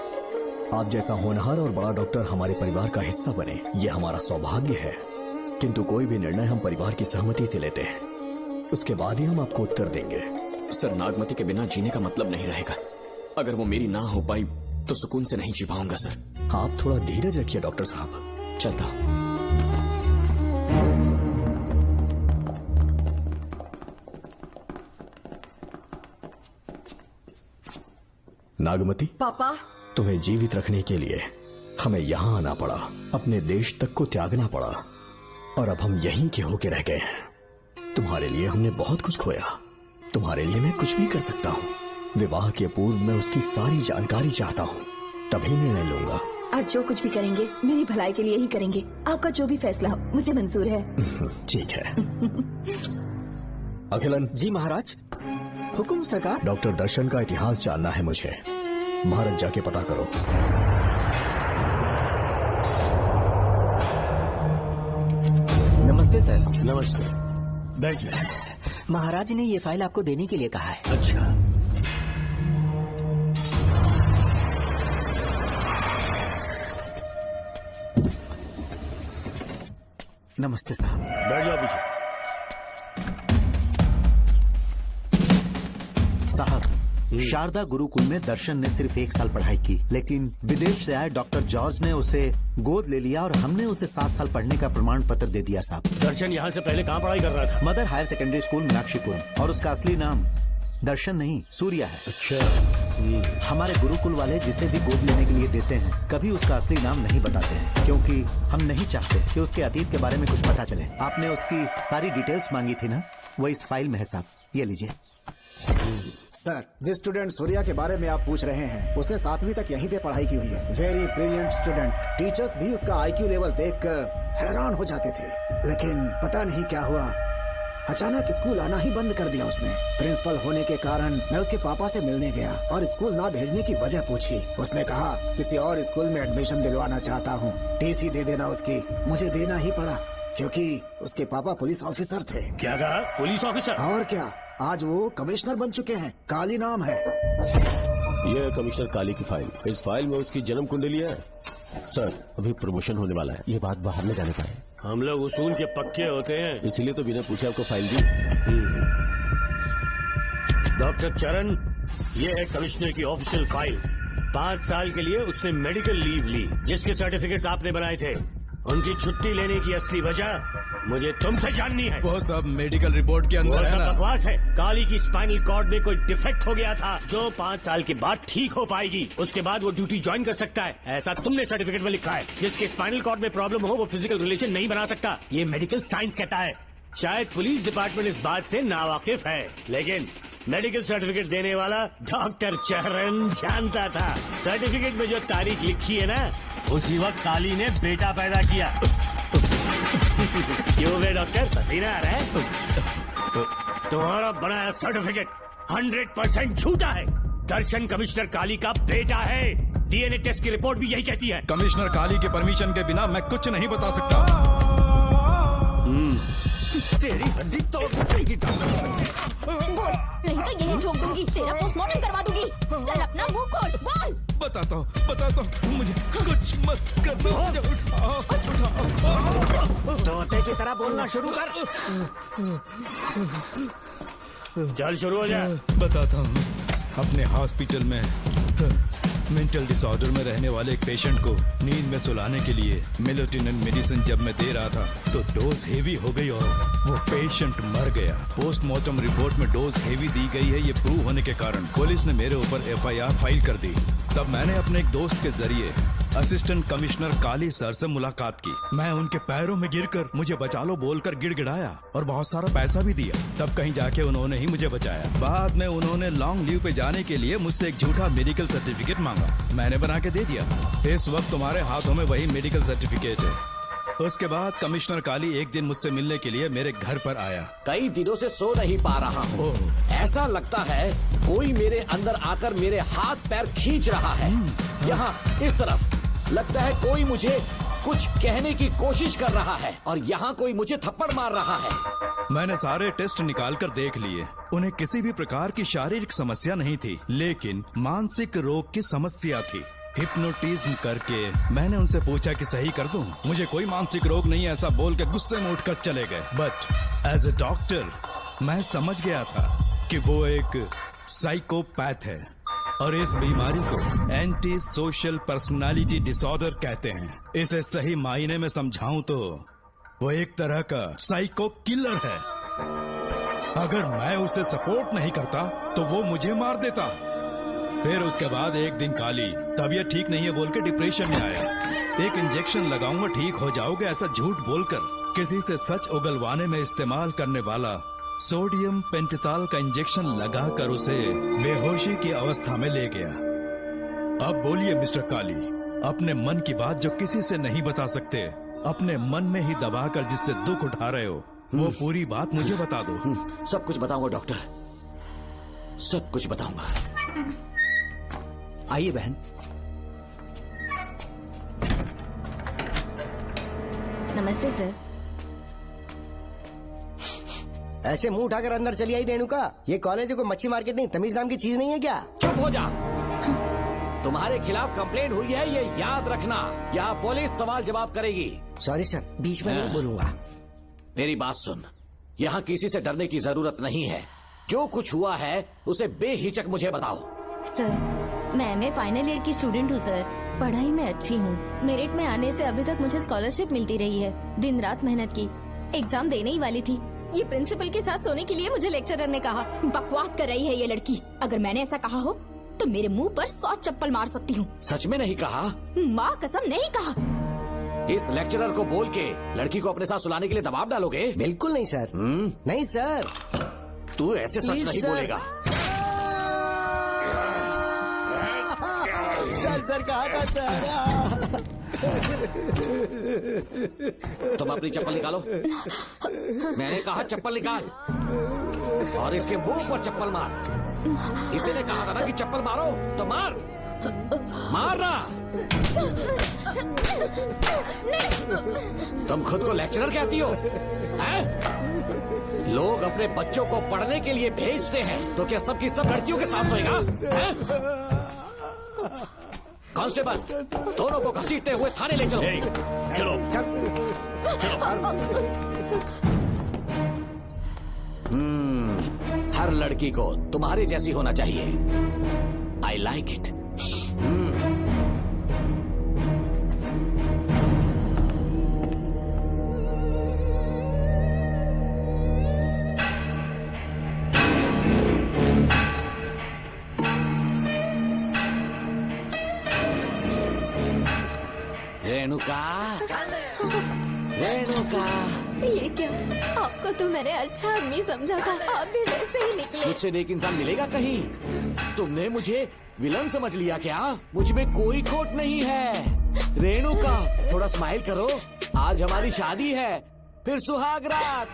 आप जैसा होनहार और बड़ा डॉक्टर हमारे परिवार का हिस्सा बने, ये हमारा सौभाग्य है। किंतु कोई भी निर्णय हम परिवार की सहमति से लेते हैं, उसके बाद ही हम आपको उत्तर देंगे। सर, नागमती के बिना जीने का मतलब नहीं रहेगा। अगर वो मेरी ना हो पाई तो सुकून से नहीं जी पाऊंगा सर। आप थोड़ा धीरज रखिए डॉक्टर साहब। चलता हूं। नागमती, पापा, तुम्हें जीवित रखने के लिए हमें यहाँ आना पड़ा, अपने देश तक को त्यागना पड़ा, और अब हम यहीं के होके रह गए हैं। तुम्हारे लिए हमने बहुत कुछ खोया, तुम्हारे लिए मैं कुछ भी कर सकता हूँ। विवाह के पूर्व मैं उसकी सारी जानकारी चाहता हूँ, तभी निर्णय लूंगा। आप जो कुछ भी करेंगे मेरी भलाई के लिए ही करेंगे। आपका जो भी फैसला हो मुझे मंजूर है। ठीक है। अखिलन। जी महाराज। हुकुम सरकार। डॉक्टर दर्शन का इतिहास जानना है मुझे, भारत जाके पता करो। नमस्ते सर। नमस्ते, बैठ जाए। महाराज ने ये फाइल आपको देने के लिए कहा है। अच्छा, नमस्ते साहब। बैठ जाओ पीछे। साहब, शारदा गुरुकुल में दर्शन ने सिर्फ 1 साल पढ़ाई की, लेकिन विदेश से आए डॉक्टर जॉर्ज ने उसे गोद ले लिया और हमने उसे 7 साल पढ़ने का प्रमाण पत्र दे दिया साहब। दर्शन यहाँ से पहले कहाँ पढ़ाई कर रहा था? Mother Higher Secondary School Meenakshipuram, और उसका असली नाम दर्शन नहीं सूर्या है। अच्छा। हमारे गुरुकुल वाले जिसे भी गोद लेने के लिए देते हैं कभी उसका असली नाम नहीं बताते हैं, क्योंकि हम नहीं चाहते कि उसके अतीत के बारे में कुछ पता चले। आपने उसकी सारी डिटेल्स मांगी थी ना, वो इस फाइल में है साहब, ये लीजिए। सर, जिस स्टूडेंट सूर्या के बारे में आप पूछ रहे हैं उसने 7वीं तक यहीं पे पढ़ाई की हुई है। Very brilliant student. टीचर्स भी उसका IQ लेवल देखकर हैरान हो जाते थे, लेकिन पता नहीं क्या हुआ, अचानक स्कूल आना ही बंद कर दिया उसने। प्रिंसिपल होने के कारण मैं उसके पापा से मिलने गया और स्कूल ना भेजने की वजह पूछी। उसने कहा किसी और स्कूल में एडमिशन दिलवाना चाहता हूँ, TC दे देना उसकी। मुझे देना ही पड़ा क्योंकि उसके पापा पुलिस ऑफिसर थे। क्या कहा? Police officer? और क्या, आज वो कमिश्नर बन चुके हैं। काली नाम है। यह कमिश्नर काली की फाइल। इस फाइल में उसकी जन्म कुंडली है। सर, अभी प्रमोशन होने वाला है, ये बात बाहर न जाने पाए। हम लोग उसूल के पक्के होते हैं, इसीलिए तो बिना पूछे आपको फाइल दी। डॉक्टर चरण, ये है कमिश्नर की ऑफिशियल फाइल्स। 5 साल के लिए उसने मेडिकल लीव ली, जिसके सर्टिफिकेट्स आपने बनाए थे। उनकी छुट्टी लेने की असली वजह मुझे तुमसे जाननी है। वो सब मेडिकल रिपोर्ट के अंदर है ना? बकवास है। काली की स्पाइनल कॉर्ड में कोई डिफेक्ट हो गया था जो 5 साल के बाद ठीक हो पाएगी। उसके बाद वो ड्यूटी ज्वाइन कर सकता है, ऐसा तुमने सर्टिफिकेट में लिखा है। जिसके स्पाइनल कॉर्ड में प्रॉब्लम हो वो फिजिकल रिलेशन नहीं बना सकता, ये मेडिकल साइंस कहता है। शायद पुलिस डिपार्टमेंट इस बात से नावाकिफ है, लेकिन मेडिकल सर्टिफिकेट देने वाला डॉक्टर चरण जानता था। सर्टिफिकेट में जो तारीख लिखी है ना, उसी वक्त काली ने बेटा पैदा किया। क्यों बे डॉक्टर, पसीना आ रहा है? तुम्हारा बनाया सर्टिफिकेट 100% झूठा है। दर्शन कमिश्नर काली का बेटा है। DNA टेस्ट की रिपोर्ट भी यही कहती है। कमिश्नर काली के परमिशन के बिना मैं कुछ नहीं बता सकता। तेरी हड्डी तोड़ देगी डॉक्टर। नहीं तो यही ठोक दूंगी, तेरा पोस्टमार्टम करवा दूंगी। चल अपना मुंह खोल, बोल। बताता हूँ, मुझे कुछ मत कर दो। तोते की तरह बोलना शुरू कर। चल शुरू हो जा। बताता हूँ, अपने हॉस्पिटल में मेंटल डिसऑर्डर में रहने वाले एक पेशेंट को नींद में सुलाने के लिए मेलेटोनिन मेडिसिन जब मैं दे रहा था तो डोज हेवी हो गई और वो पेशेंट मर गया। पोस्टमार्टम रिपोर्ट में डोज हेवी दी गई है, ये प्रूव होने के कारण पुलिस ने मेरे ऊपर FIR फाइल कर दी। तब मैंने अपने एक दोस्त के जरिए असिस्टेंट कमिश्नर काली सर से मुलाकात की। मैं उनके पैरों में गिरकर मुझे बचा लो बोलकर गिड़गिड़ाया और बहुत सारा पैसा भी दिया। तब कहीं जाके उन्होंने ही मुझे बचाया। बाद में उन्होंने लॉन्ग लीव पे जाने के लिए मुझसे एक झूठा मेडिकल सर्टिफिकेट मांगा, मैंने बना के दे दिया। इस वक्त तुम्हारे हाथों में वही मेडिकल सर्टिफिकेट है। उसके बाद कमिश्नर काली एक दिन मुझसे मिलने के लिए मेरे घर पर आया। कई दिनों से सो नहीं पा रहा हूँ। ऐसा लगता है कोई मेरे अंदर आकर मेरे हाथ पैर खींच रहा है। यहाँ इस तरफ लगता है कोई मुझे कुछ कहने की कोशिश कर रहा है और यहाँ कोई मुझे थप्पड़ मार रहा है। मैंने सारे टेस्ट निकाल कर देख लिए, उन्हें किसी भी प्रकार की शारीरिक समस्या नहीं थी, लेकिन मानसिक रोग की समस्या थी। हिप्नोटिज्म करके मैंने उनसे पूछा कि सही कर दूं। मुझे कोई मानसिक रोग नहीं है ऐसा बोल के गुस्से में उठकर चले गए। बट एज ए डॉक्टर मैं समझ गया था कि वो एक साइकोपैथ है और इस बीमारी को एंटी सोशल पर्सनालिटी डिसऑर्डर कहते हैं। इसे सही मायने में समझाऊं तो वो एक तरह का साइको किलर है। अगर मैं उसे सपोर्ट नहीं करता तो वो मुझे मार देता। फिर उसके बाद एक दिन काली तबीयत ठीक नहीं है बोल के डिप्रेशन में आया। एक इंजेक्शन लगाऊंगा ठीक हो जाओगे ऐसा झूठ बोलकर किसी से सच उगलवाने में इस्तेमाल करने वाला सोडियम पेंटेथॉल का इंजेक्शन लगाकर उसे बेहोशी की अवस्था में ले गया। अब बोलिए मिस्टर काली, अपने मन की बात जो किसी से नहीं बता सकते, अपने मन में ही दबाकर जिससे दुख उठा रहे हो, वो पूरी बात मुझे बता दो। सब कुछ बताऊंगा डॉक्टर, सब कुछ बताऊंगा। आइए बहन। नमस्ते सर। ऐसे मुंह उठाकर अंदर चली आई रेणुका। ये कॉलेज है कोई मच्छी मार्केट नहीं, तमीज नाम की चीज नहीं है क्या? चुप हो जा। तुम्हारे खिलाफ कंप्लेंट हुई है ये याद रखना। यहाँ पुलिस सवाल जवाब करेगी। सॉरी सर, बीच में नहीं बोलूंगा। मेरी बात सुन, यहाँ किसी से डरने की जरूरत नहीं है। जो कुछ हुआ है उसे बेहिचक मुझे बताओ। सर, मैं एमए फाइनल ईयर की स्टूडेंट हूँ सर। पढ़ाई में अच्छी हूँ। मेरिट में आने से अभी तक मुझे स्कॉलरशिप मिलती रही है। दिन रात मेहनत की, एग्जाम देने ही वाली थी। ये प्रिंसिपल के साथ सोने के लिए मुझे लेक्चरर ने कहा। बकवास कर रही है ये लड़की। अगर मैंने ऐसा कहा हो तो मेरे मुंह पर 100 चप्पल मार सकती हूँ। सच में नहीं कहा? माँ कसम नहीं कहा। इस लेक्चरर को बोल के लड़की को अपने साथ सुलाने के लिए दबाव डालोगे? बिल्कुल नहीं सर। नहीं सर। तू ऐसे सच नहीं बोलेगा। सर कहा था सर। तुम अपनी चप्पल निकालो। मैंने कहा चप्पल निकाल और इसके मुंह पर चप्पल मार। इसी ने कहा था ना कि चप्पल मारो तो मार। मारना। तुम खुद को लेक्चरर कहती हो हैं? लोग अपने बच्चों को पढ़ने के लिए भेजते हैं तो क्या सबकी सब लड़कियों के साथ सोएगा? कांस्टेबल, दोनों को घसीटते हुए थाने ले चलो। चलो हर लड़की को तुम्हारे जैसी होना चाहिए। I like it. रेणुका, ये क्या? आपको तो मैंने अच्छा आदमी समझा था, आप भी वैसे ही निकले। मुझसे नेक इंसान मिलेगा कहीं? तुमने मुझे विलन समझ लिया क्या? मुझ में कोई खोट नहीं है। रेणुका, थोड़ा स्माइल करो। आज हमारी शादी है, फिर सुहाग रात।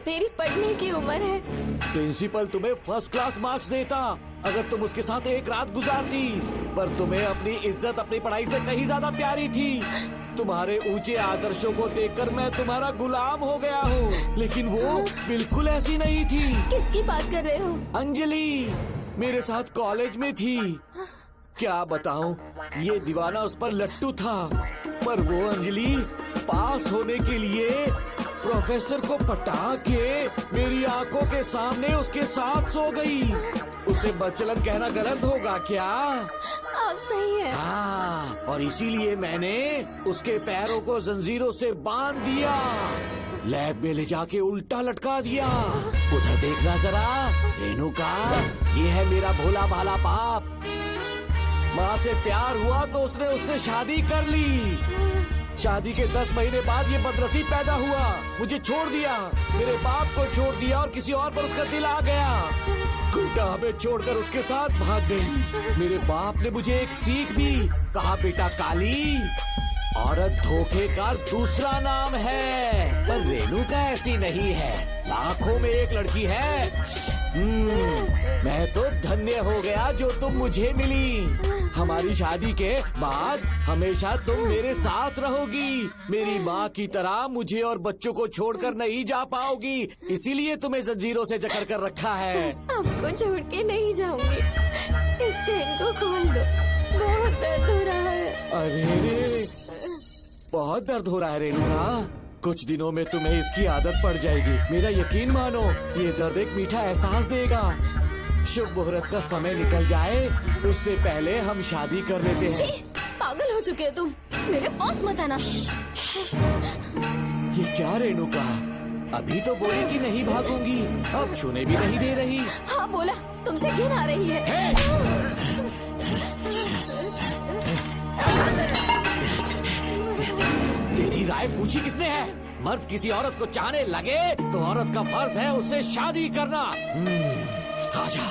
मेरी पढ़ने की उम्र है। प्रिंसिपल तुम्हें फर्स्ट क्लास मार्क्स देता अगर तुम उसके साथ एक रात गुजारती, पर तुम्हें अपनी इज्जत अपनी पढ़ाई से कहीं ज्यादा प्यारी थी। तुम्हारे ऊंचे आदर्शों को देखकर मैं तुम्हारा गुलाम हो गया हूँ, लेकिन वो बिल्कुल ऐसी नहीं थी। किसकी बात कर रहे हो? अंजलि मेरे साथ कॉलेज में थी। क्या बताऊं, ये दीवाना उस पर लट्टू था, पर वो अंजलि पास होने के लिए प्रोफेसर को पटा के मेरी आंखों के सामने उसके साथ सो गई। उसे बदचलन कहना गलत होगा क्या? आप सही है। हाँ, और इसीलिए मैंने उसके पैरों को जंजीरों से बांध दिया, लैब में ले जाके उल्टा लटका दिया। उधर देखना जरा रेणुका, ये है मेरा भोला भाला बाप। माँ से प्यार हुआ तो उसने उससे शादी कर ली। शादी के 10 महीने बाद ये बदनसीब पैदा हुआ, मुझे छोड़ दिया, मेरे बाप को छोड़ दिया और किसी और पर उसका दिल आ गया। गुड्डा हमें छोड़कर उसके साथ भाग गई। मेरे बाप ने मुझे एक सीख दी, कहा बेटा काली, औरत धोखे का दूसरा नाम है, पर रेणुका ऐसी नहीं है, लाखों में एक लड़की है। मैं तो धन्य हो गया जो तुम मुझे मिली। हमारी शादी के बाद हमेशा तुम मेरे साथ रहोगी। मेरी माँ की तरह मुझे और बच्चों को छोड़कर नहीं जा पाओगी, इसीलिए तुम्हें जंजीरों से जकड़ कर रखा है। आपको छोड़ के नहीं जाऊंगी। इस चेन को खोल दो। बहुत दर्द हो रहा है। अरे बहुत दर्द हो रहा है रेणुका। कुछ दिनों में तुम्हें इसकी आदत पड़ जाएगी। मेरा यकीन मानो, ये दर्द एक मीठा एहसास देगा। शुभ मुहूर्त का समय निकल जाए उससे पहले हम शादी कर लेते हैं। जी, पागल हो चुके हो तुम, मेरे पास मत आना। ये क्या रेणुका, अभी तो बोली कि नहीं भागूंगी, अब छूने भी नहीं दे रही। हाँ बोला, तुमसे घिन आ रही है। तेरी राय पूछी किसने है? मर्द किसी औरत को चाहने लगे तो औरत का फर्ज है उससे शादी करना। आजा।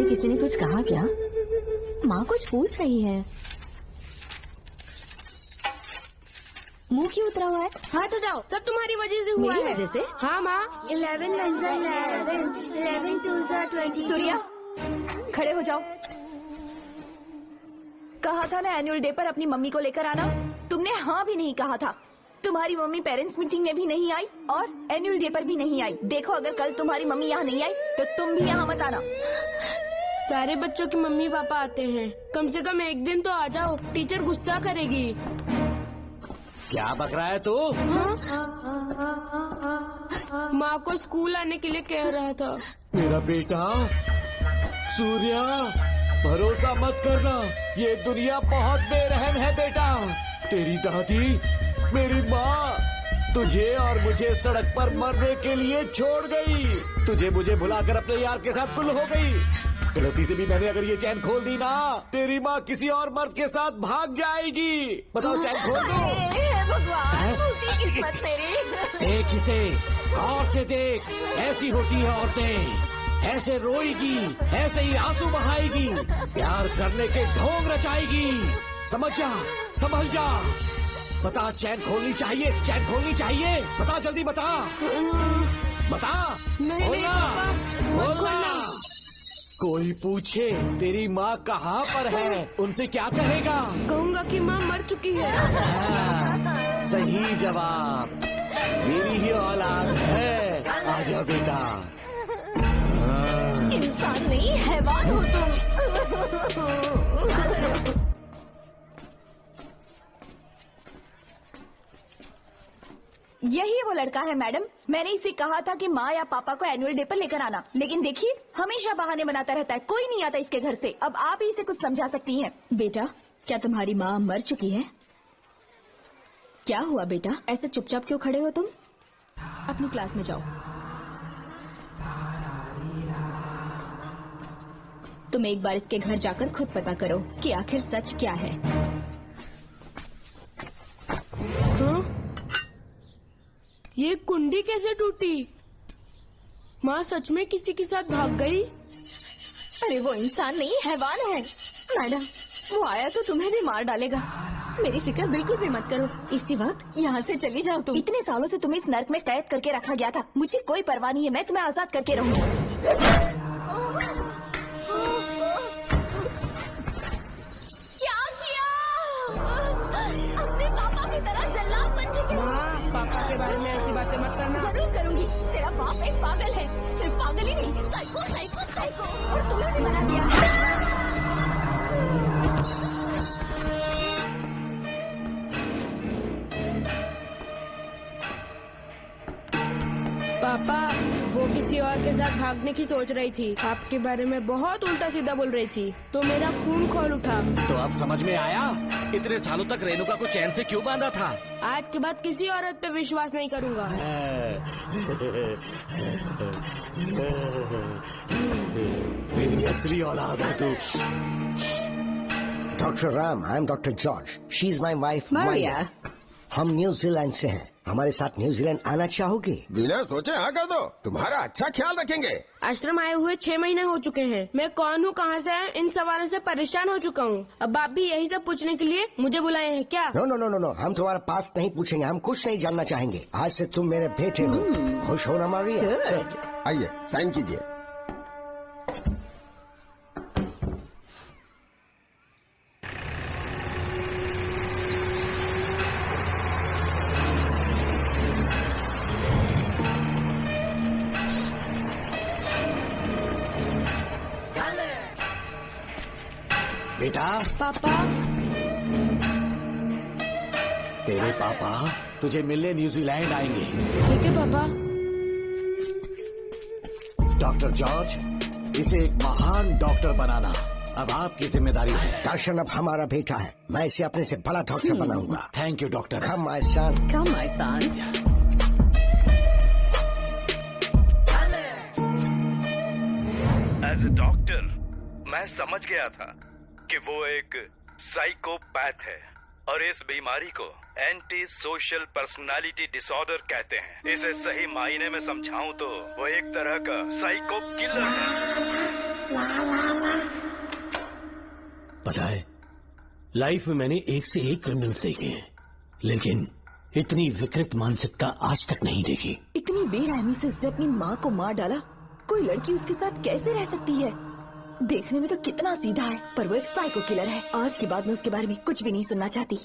किसी ने कुछ कहा क्या? माँ कुछ पूछ रही है। मुंह क्यों उतरा हुआ है? हाथ उठाओ, सब तुम्हारी वजह से हुआ है। मेरी वजह से? हाँ माँ। 11 2 20। सूर्या, खड़े हो जाओ। कहा था ना एनुअल डे पर अपनी मम्मी को लेकर आना, तुमने हाँ भी नहीं कहा था। तुम्हारी मम्मी पेरेंट्स मीटिंग में भी नहीं आई और एनुअल डे पर भी नहीं आई। देखो अगर कल तुम्हारी मम्मी यहाँ नहीं आई तो तुम भी यहाँ मत आना। सारे बच्चों की मम्मी पापा आते हैं, कम से कम एक दिन तो आ जाओ, टीचर गुस्सा करेगी। क्या बक रहा है तू? माँ को स्कूल आने के लिए कह रहा था। मेरा बेटा सूर्या, भरोसा मत करना, ये दुनिया बहुत बेरहम है बेटा। तेरी दादी, मेरी माँ तुझे और मुझे सड़क पर मरने के लिए छोड़ गई। तुझे मुझे भुलाकर अपने यार के साथ गुल हो गई। गलती से भी मैंने अगर ये चैन खोल दी ना, तेरी माँ किसी और मर्द के साथ भाग जाएगी। बताओ चैन खोल दो। भगवान, किस्मत तेरी। देख इसे, गौर से देख, ऐसी होती है औरतें, ऐसे रोएगी, ऐसे ही आंसू बहाएगी, प्यार करने के ढोंग रचाएगी। समझ जा, संभल जा। बता, चैन खोलनी चाहिए, चैन खोलनी चाहिए। बता जल्दी, बता बता। बोलना, बोलना। कोई पूछे तेरी माँ कहाँ पर है, उनसे क्या कहेगा? कहूँगा कि माँ मर चुकी है। सही जवाब, मेरी ही औलाद है। आजा बेटा। इंसान नहीं, हैवान हो तुम। यही वो लड़का है मैडम, मैंने इसे कहा था कि माँ या पापा को एनुअल डे पर लेकर आना, लेकिन देखिए हमेशा बहाने बनाता रहता है, कोई नहीं आता इसके घर से। अब आप ही इसे कुछ समझा सकती हैं। बेटा, क्या तुम्हारी माँ मर चुकी है? क्या हुआ बेटा, ऐसे चुपचाप क्यों खड़े हो तुम? अपनी क्लास में जाओ। तुम एक बार इसके घर जाकर खुद पता करो कि आखिर सच क्या है। ये कुंडी कैसे टूटी? माँ सच में किसी के साथ भाग गई? अरे वो इंसान नहीं, हैवान है। मैडम, वो आया तो तुम्हें भी मार डालेगा। मेरी फिक्र बिल्कुल भी मत करो, इसी वक्त यहाँ से चली जाओ तुम। इतने सालों से तुम्हें इस नर्क में कैद करके रखा गया था, मुझे कोई परवाह नहीं है, मैं तुम्हें आजाद करके रहूंगी। पापा के बारे में ऐसी बातें मत करना। जरूर करूंगी। तेरा बाप एक पागल है, सिर्फ पागल ही नहीं, साइको साइको साइको, और तुम्हें भी बना दिया। पापा, वो किसी और के साथ भागने की सोच रही थी, आपके बारे में बहुत उल्टा सीधा बोल रही थी, तो मेरा खून खौल उठा। तो अब समझ में आया इतने सालों तक रेणुका को चैन से क्यों बांधा था। आज के बाद किसी औरत पे विश्वास नहीं करूंगा। मेरी असली औलाद है तू। Doctor Ram, I am doctor George, she is my wife Maria. हम न्यूजीलैंड से हैं। हमारे साथ न्यूजीलैंड आना चाहोगे? बिना सोचे हाँ कर दो, तुम्हारा अच्छा ख्याल रखेंगे। आश्रम आए हुए 6 महीने हो चुके हैं। मैं कौन हूँ, कहाँ से है, इन सवालों से परेशान हो चुका हूँ। अब आप भी यही सब पूछने के लिए मुझे बुलाए हैं क्या? No no no no no, हम तुम्हारा पास नहीं पूछेंगे, हम कुछ नहीं जानना चाहेंगे। आज से तुम मेरे बेटे हो। खुश हो ना मारिया? आइए साइन कीजिए। बेटा। पापा। तेरे पापा तुझे मिलने न्यूजीलैंड आएंगे। ठीक है पापा। डॉक्टर जॉर्ज, इसे एक महान डॉक्टर बनाना अब आपकी जिम्मेदारी है। दर्शन अब हमारा बेटा है, मैं इसे अपने से बड़ा डॉक्टर बनाऊंगा। Thank you doctor. Come my son. Come my son. As a doctor मैं समझ गया था कि वो एक साइकोपैथ है और इस बीमारी को एंटी सोशल पर्सनालिटी डिसऑर्डर कहते हैं। इसे सही मायने में समझाऊं तो वो एक तरह का साइको किलर है। पता है, लाइफ में मैंने एक से एक क्रिमिनल्स देखे हैं, लेकिन इतनी विकृत मानसिकता आज तक नहीं देखी। इतनी बेरहमी से उसने अपनी माँ को मार डाला। कोई लड़की उसके साथ कैसे रह सकती है? देखने में तो कितना सीधा है, पर वो एक साइको किलर है। आज के बाद मैं उसके बारे में कुछ भी नहीं सुनना चाहती।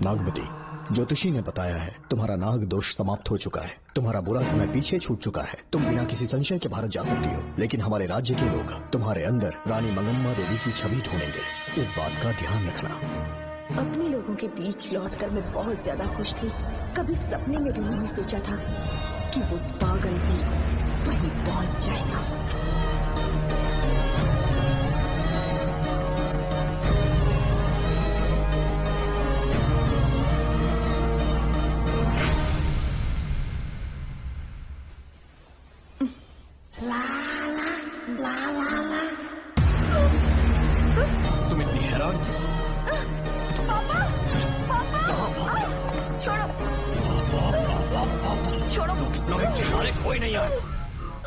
नागमती, ज्योतिषी ने बताया है तुम्हारा नाग दोष समाप्त हो चुका है, तुम्हारा बुरा समय पीछे छूट चुका है, तुम बिना किसी संशय के भारत जा सकती हो। लेकिन हमारे राज्य के लोग तुम्हारे अंदर रानी मंगम्मा देवी की छवि ढूंढेंगे, इस बात का ध्यान रखना। अपने लोगों के बीच लौटकर मैं बहुत ज्यादा खुश थी। कभी सपने में भी नहीं सोचा था कि वो पागल भी वहीं पहुंच जाएगा। तुम इतनी हैरान क्यों? छोड़ो। अरे कोई नहीं आया।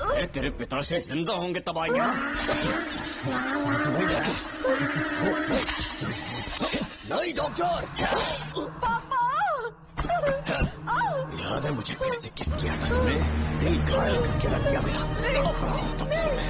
अरे तेरे पिता से जिंदा होंगे तब आएंगे। नहीं डॉक्टर। याद है मुझे कैसे किस किया था तुमने? दिल घायल करके रख दिया मेरा। तड़प रहा हूं तब से मैं।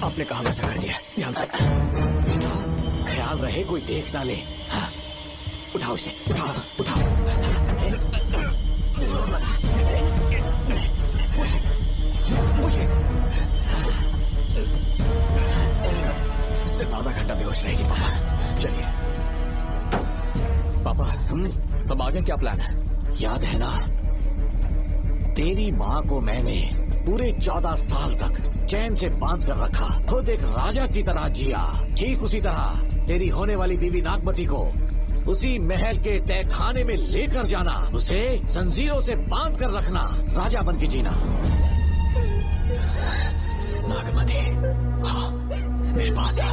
आपने कहा वैसा कर दिया, ध्यान से। बेटा ख्याल रहे कोई देख ना ले। हाँ। उठाओ इसे, उठाओ उठाओ। सिर्फ आधा घंटा बेहोश रहेगी पापा। चलिए पापा, हम आगे क्या प्लान है? याद है ना, तेरी माँ को मैंने पूरे 14 साल तक चैन से बांध कर रखा, खुद एक राजा की तरह जिया। ठीक उसी तरह तेरी होने वाली बीवी नागमती को उसी महल के तहखाने में लेकर जाना, उसे जंजीरों से बांध कर रखना, राजा बन के जीना। नागमती, हाँ मेरे पास है।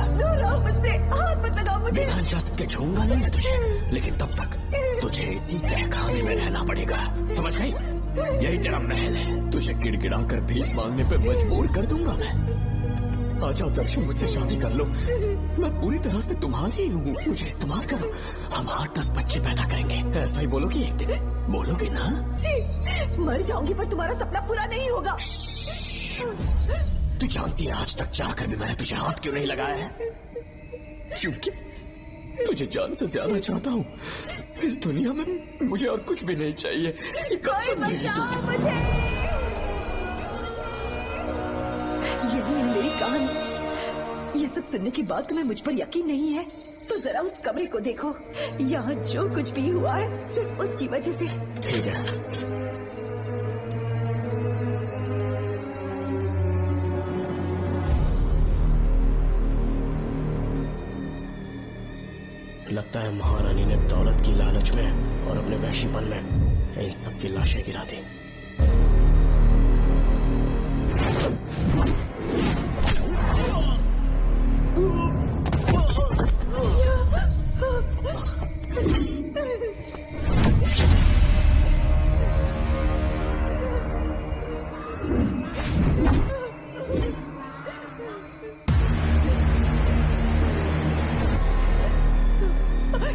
मुझसे हाथ मत लगाओ मुझे। बिना इजाजत के छूंगा नहीं मैं तुझे, लेकिन तब तक तुझे इसी तहखाने में रहना पड़ेगा, समझ गई? यही तेरा महल है। तुझे गिड़गिड़ा कर भीख मांगने पे मजबूर कर दूंगा मैं। आ जाओ दर्शन, मुझसे शादी कर लो, मैं पूरी तरह से तुम्हारी हूँ, मुझे इस्तेमाल करो। हम 8-10 बच्चे पैदा करेंगे। ऐसा ही बोलोगी एक दिन? बोलोगी ना? जी, मर जाऊंगी पर तुम्हारा सपना पूरा नहीं होगा। तू जानती है आज तक चाहकर भी मैंने तुझे हाथ क्यों नहीं लगाया है? क्योंकि तुझे जान से ज्यादा चाहता हूँ। इस दुनिया में मुझे और कुछ भी नहीं चाहिए। कोई बचाओ मुझे। यही है मेरी कहानी। ये सब सुनने के बाद तुम्हें मुझ पर यकीन नहीं है तो जरा उस कमरे को देखो। यहाँ जो कुछ भी हुआ है सिर्फ उसकी वजह से। ठीक है, लगता है महारानी ने दौलत की लालच में और अपने वैशीपन में इन सब की लाशें गिरा दी।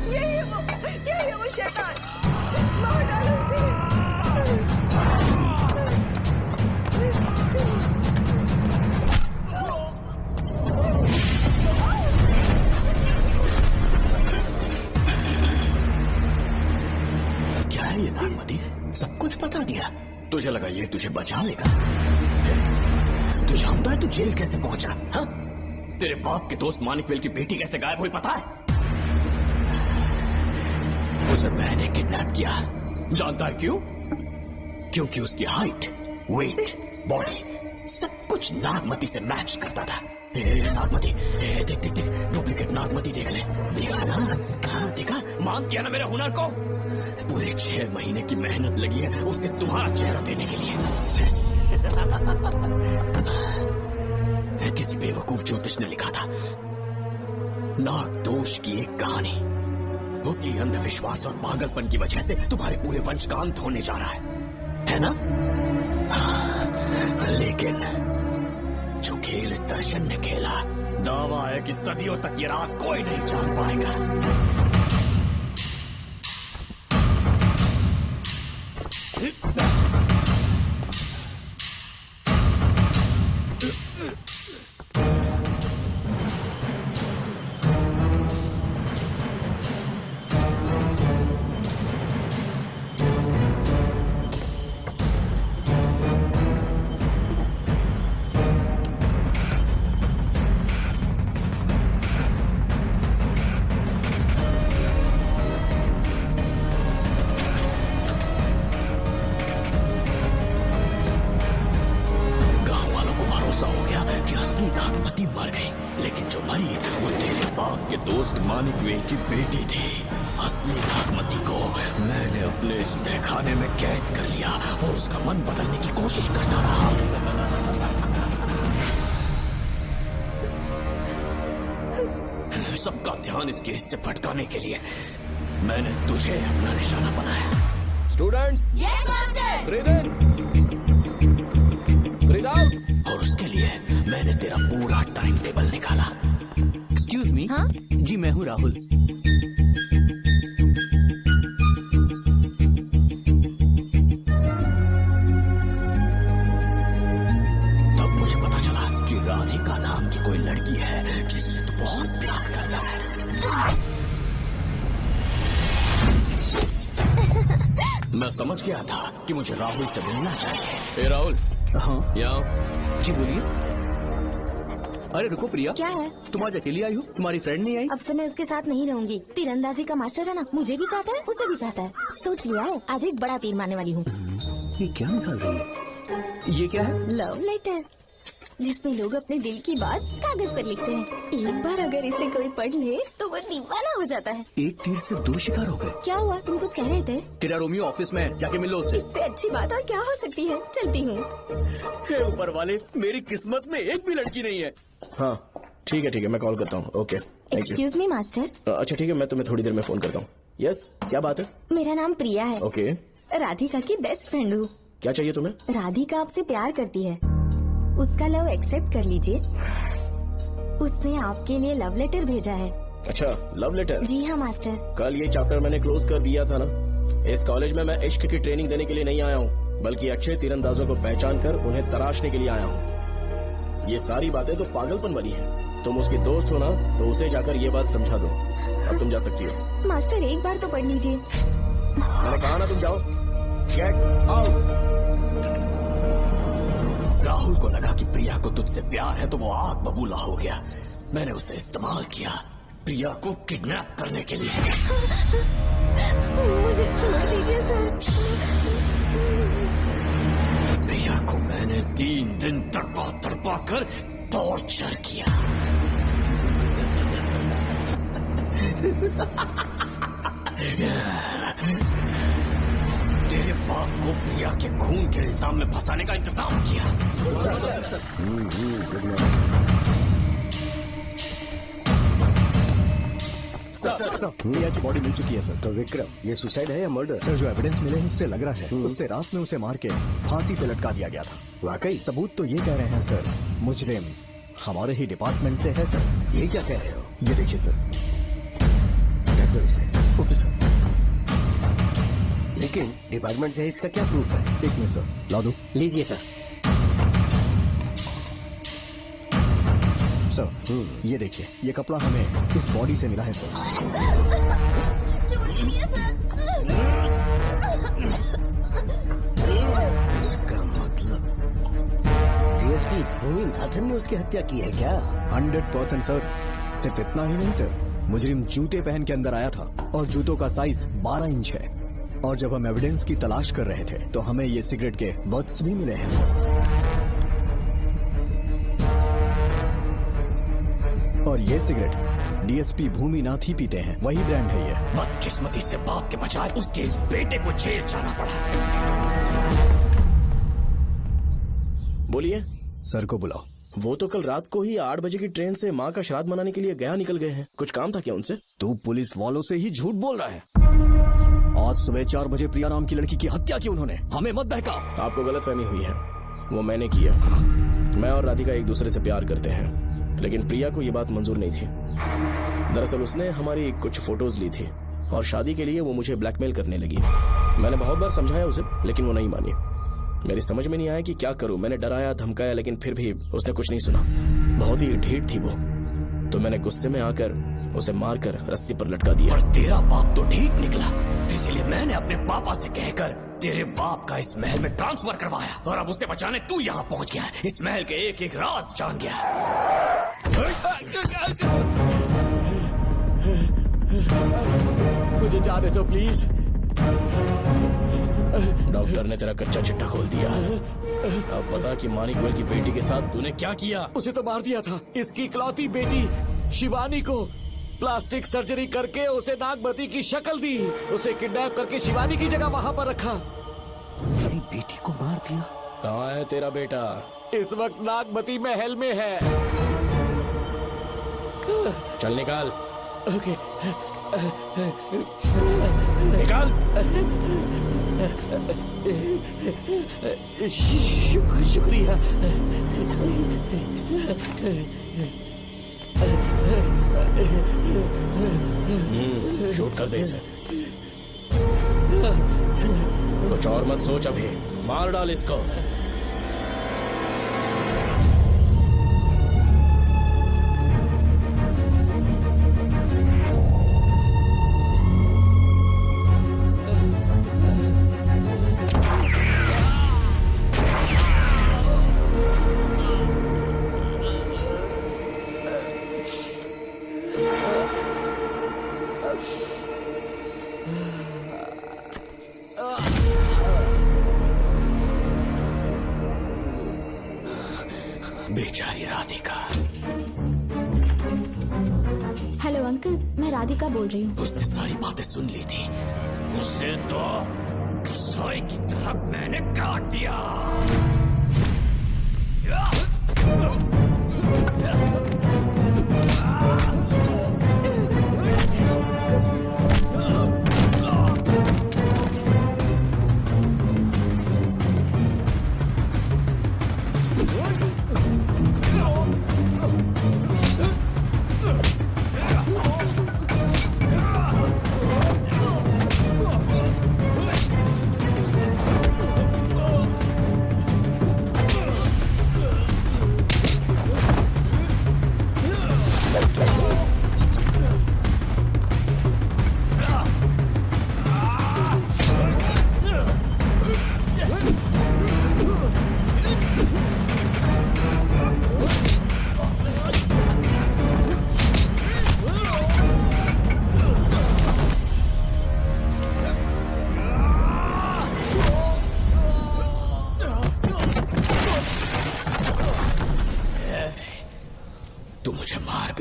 यही है वो शैतान। मार डालो उसे। क्या है ये नागमती? सब कुछ बता दिया। तुझे लगा ये तुझे बचा लेगा? तू जानता है तू जेल कैसे पहुंचा? हाँ? तेरे बाप के दोस्त मानिक वेल की बेटी कैसे गायब हुई पता है? उसे मैंने किडनैप किया। जानता है क्यों? क्योंकि उसकी हाइट, वेट, बॉडी सब कुछ नागमती से मैच करता था। नागमती, देख देख देख, डुप्लीकेट नागमती देख ले। देखा ना? हाँ देखा? मान किया ना मेरे हुनर को? पूरे 6 महीने की मेहनत लगी है उसे तुम्हारा चेहरा देने के लिए। किसी बेवकूफ ज्योतिष ने लिखा था नाग दोष की एक कहानी। उसी अंधविश्वास और पागलपन की वजह से तुम्हारे पूरे वंश का अंत होने जा रहा है ना? हाँ, लेकिन जो खेल इस दर्शन ने खेला, दावा है कि सदियों तक ये राज कोई नहीं जान पाएगा। सबका ध्यान इस केस से भटकाने के लिए मैंने तुझे अपना निशाना बनाया। Students, yes master. ब्रीथ इन, ब्रीथ आउट। और उसके लिए मैंने तेरा पूरा टाइम टेबल निकाला। Excuse me. हाँ? जी मैं हूँ राहुल। तब मुझे पता चला कि राधिका नाम की कोई लड़की है जिससे तू बहुत प्यार करता है। मैं समझ गया था कि मुझे राहुल से मिलना चाहिए। ए राहुल। हाँ यहाँ। जी बोलिए। अरे रुको प्रिया। क्या है? तुम आज अकेली आई हो? तुम्हारी फ्रेंड नहीं आई? अब से मैं उसके साथ नहीं रहूंगी। तीरंदाजी का मास्टर है ना, मुझे भी चाहता है उसे भी चाहता है। सोच लिया है, आज एक बड़ा तीर मारने वाली हूँ। ये क्या निकाल रही है? ये क्या है? लव लेटर, जिसमें लोग अपने दिल की बात कागज पर लिखते हैं। एक बार अगर इसे कोई पढ़ ले तो वो दीवाना हो जाता है। एक तीर से 2 शिकार हो गए। क्या हुआ? तुम कुछ कह रहे थे? तेरा रोमियो ऑफिस में, जाके मिलो उससे। इससे अच्छी बात और क्या हो सकती है। चलती हूँ। हे ऊपर वाले, मेरी किस्मत में एक भी लड़की नहीं है। हाँ ठीक है मैं कॉल करता हूँ। Okay thank you. Excuse me master. अच्छा ठीक है, मैं तुम्हें थोड़ी देर में फोन करता हूँ। यस, क्या बात है? मेरा नाम प्रिया है। ओके। राधिका की बेस्ट फ्रेंड हूँ। क्या चाहिए तुम्हें? राधिका आपसे प्यार करती है, उसका लव एक्सेप्ट कर लीजिए। उसने आपके लिए लव लेटर भेजा है। अच्छा, लव लेटर? जी हाँ मास्टर। कल ये चैप्टर मैंने क्लोज कर दिया था ना। इस कॉलेज में मैं इश्क की ट्रेनिंग देने के लिए नहीं आया हूँ, बल्कि अच्छे तीरंदाजों को पहचान कर उन्हें तराशने के लिए आया हूँ। ये सारी बातें तो पागलपन वाली है। तुम उसकी दोस्त हो ना, तो उसे जाकर ये बात समझा दो। अब तुम जा सकती हो। मास्टर एक बार तो पढ़ लीजिए। मैंने कहा ना तुम जाओ। Get out. राहुल को लगा कि प्रिया को तुझसे प्यार है तो वो आग बबूला हो गया। मैंने उसे इस्तेमाल किया प्रिया को किडनैप करने के लिए। मुझे छोड़ दीजिए सर। प्रिया को मैंने 3 दिन तड़पा कर टॉर्चर किया। तेरे बाप को प्रिया के खून के इल्जाम में फंसाने का इंतजाम किया। सर, प्रिया की बॉडी मिल चुकी है सर। तो विक्रम, ये सुसाइड है या मर्डर? सर, जो एविडेंस मिले हैं उससे लग रहा है उससे रात में उसे मार के फांसी पे लटका दिया गया था। वाकई? सबूत तो ये कह रहे हैं सर, मुजरिम हमारे ही डिपार्टमेंट से है सर। ये क्या कह रहे हो? ये देखिए सर। Okay sir. लेकिन डिपार्टमेंट से इसका क्या प्रूफ है? एक मिनट सर, ला दो। लीजिए सर। सर, ये देखिए, ये कपड़ा हमें इस बॉडी से मिला है सर। इसका मतलब डीएसपी भूमि नाथन ने उसकी हत्या की है क्या? 100% सर। सिर्फ इतना ही नहीं सर, मुजरिम जूते पहन के अंदर आया था और जूतों का साइज 12 इंच है। और जब हम एविडेंस की तलाश कर रहे थे तो हमें ये सिगरेट के बट्स भी मिले हैं सर। और ये सिगरेट डीएसपी भूमि नाथ ही पीते हैं, वही ब्रांड है ये। बदकिस्मती से बाप के बजाय उसके इस बेटे को जेल जाना पड़ा। बोलिए। सर को बुलाओ। वो तो कल रात को ही 8 बजे की ट्रेन से माँ का श्राद्ध मनाने के लिए गया निकल गए हैं। कुछ काम था क्या उनसे? तू पुलिस वालों से ही झूठ बोल रहा है। आज सुबह 4 बजे प्रिया नाम की लड़की की हत्या की उन्होंने। हमें मत बहका। आपको गलतफहमी हुई है, वो मैंने किया। मैं और राधिका एक दूसरे से प्यार करते हैं, लेकिन प्रिया को ये बात मंजूर नहीं थी। दरअसल उसने हमारी कुछ फोटोज ली थी और शादी के लिए वो मुझे ब्लैकमेल करने लगी। मैंने बहुत बार समझाया उसे, लेकिन वो नहीं मानी। मेरी समझ में नहीं आया कि क्या करूं। मैंने डराया धमकाया, लेकिन फिर भी उसने कुछ नहीं सुना। बहुत ही ढीठ थी वो, तो मैंने गुस्से में आकर उसे मारकर रस्सी पर लटका दिया। और तेरा बाप तो ठीक निकला, इसलिए मैंने अपने पापा से कहकर तेरे बाप का इस महल में ट्रांसफर करवाया। और अब उसे बचाने तू यहाँ पहुँच गया, इस महल के एक एक राज जान गया। मुझे जाने दो प्लीज। डॉक्टर ने तेरा कच्चा चिट्ठा खोल दिया। अब पता कि मानिकवल की बेटी के साथ तूने क्या किया? उसे तो मार दिया था। इसकी इकलौती बेटी शिवानी को प्लास्टिक सर्जरी करके उसे नागमती की शक्ल दी। उसे किडनैप करके शिवानी की जगह वहाँ पर रखा। मेरी बेटी को मार दिया? कहाँ है तेरा बेटा? इस वक्त नागमती महल में है। चल निकाल। ओके। निकाल। शुक्रिया। शूट कर दे इसे। कुछ और मत सोच, अभी मार डाल इसको। बेचारी राधिका। हेलो अंकल, मैं राधिका बोल रही हूँ। उसने सारी बातें सुन ली थी। उसे तो सोए की तरह मैंने काट दिया।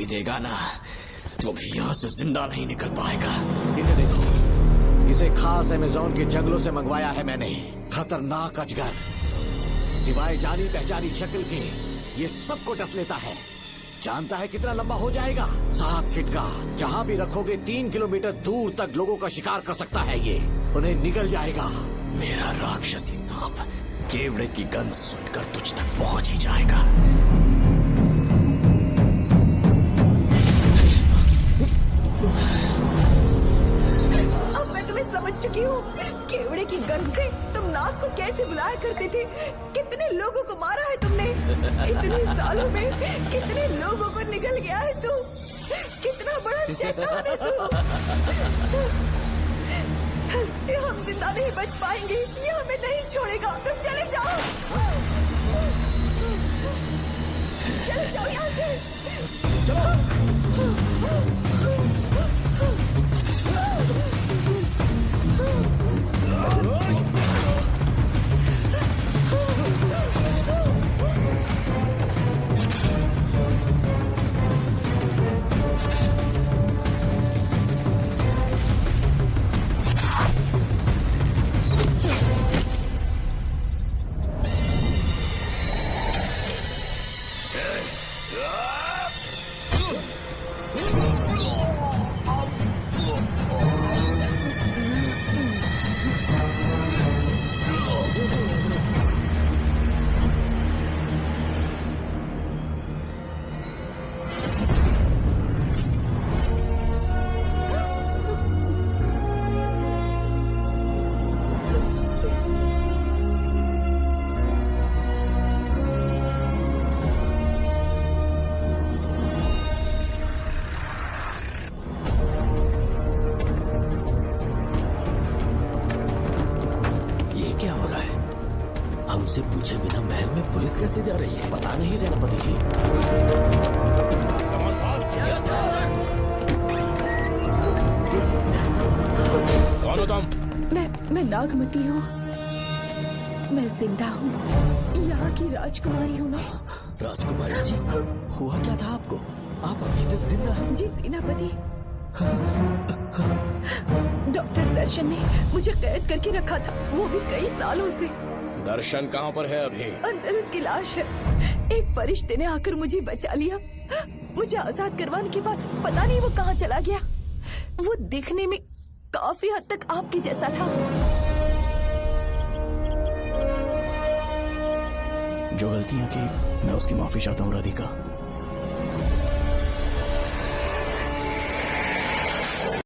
भी देगा ना तो भी यहाँ से जिंदा नहीं निकल पाएगा। इसे देखो, इसे खास अमेज़न के जंगलों से मंगवाया है मैंने। खतरनाक अजगर, सिवाय जानी पहचानी शक्ल के ये सबको डस लेता है। जानता है कितना लंबा हो जाएगा? 7 फीट का। जहाँ भी रखोगे 3 किलोमीटर दूर तक लोगों का शिकार कर सकता है ये। उन्हें निगल जाएगा। मेरा राक्षसी सांप केवड़े की गंध सुनकर तुझ तक पहुंच ही जाएगा। अब मैं तुम्हें समझ चुकी हूँ। केवड़े की गंध से तुम नाग को कैसे बुलाया करते थे। कितने लोगों को मारा है तुमने। इतने सालों में कितने लोगों को निगल गया है तू। कितना बड़ा शैतान है तू। हम जिंदा नहीं बच पाएंगे। ये हमें नहीं छोड़ेगा। तुम चले जाओ, चले जाओ यहाँ से। हमसे पूछे बिना महल में पुलिस कैसे जा रही है? पता नहीं सेनापति जी। कौन हो तुम? मैं नागमती हूँ। मैं जिंदा हूँ। यहाँ की राजकुमारी हूँ मैं। राजकुमारी जी, हुआ क्या था आपको? आप अभी तक जिंदा हैं? जी सेनापति। डॉक्टर दर्शन ने मुझे कैद करके रखा था, वो भी कई सालों से। दर्शन कहाँ पर है अभी? अंदर उसकी लाश है। एक फरिश्ते ने आकर मुझे बचा लिया। मुझे आजाद करवाने के बाद पता नहीं वो कहाँ चला गया। वो दिखने में काफी हद तक आपके जैसा था। जो गलतियां की मैं उसकी माफी चाहता हूँ राधिका।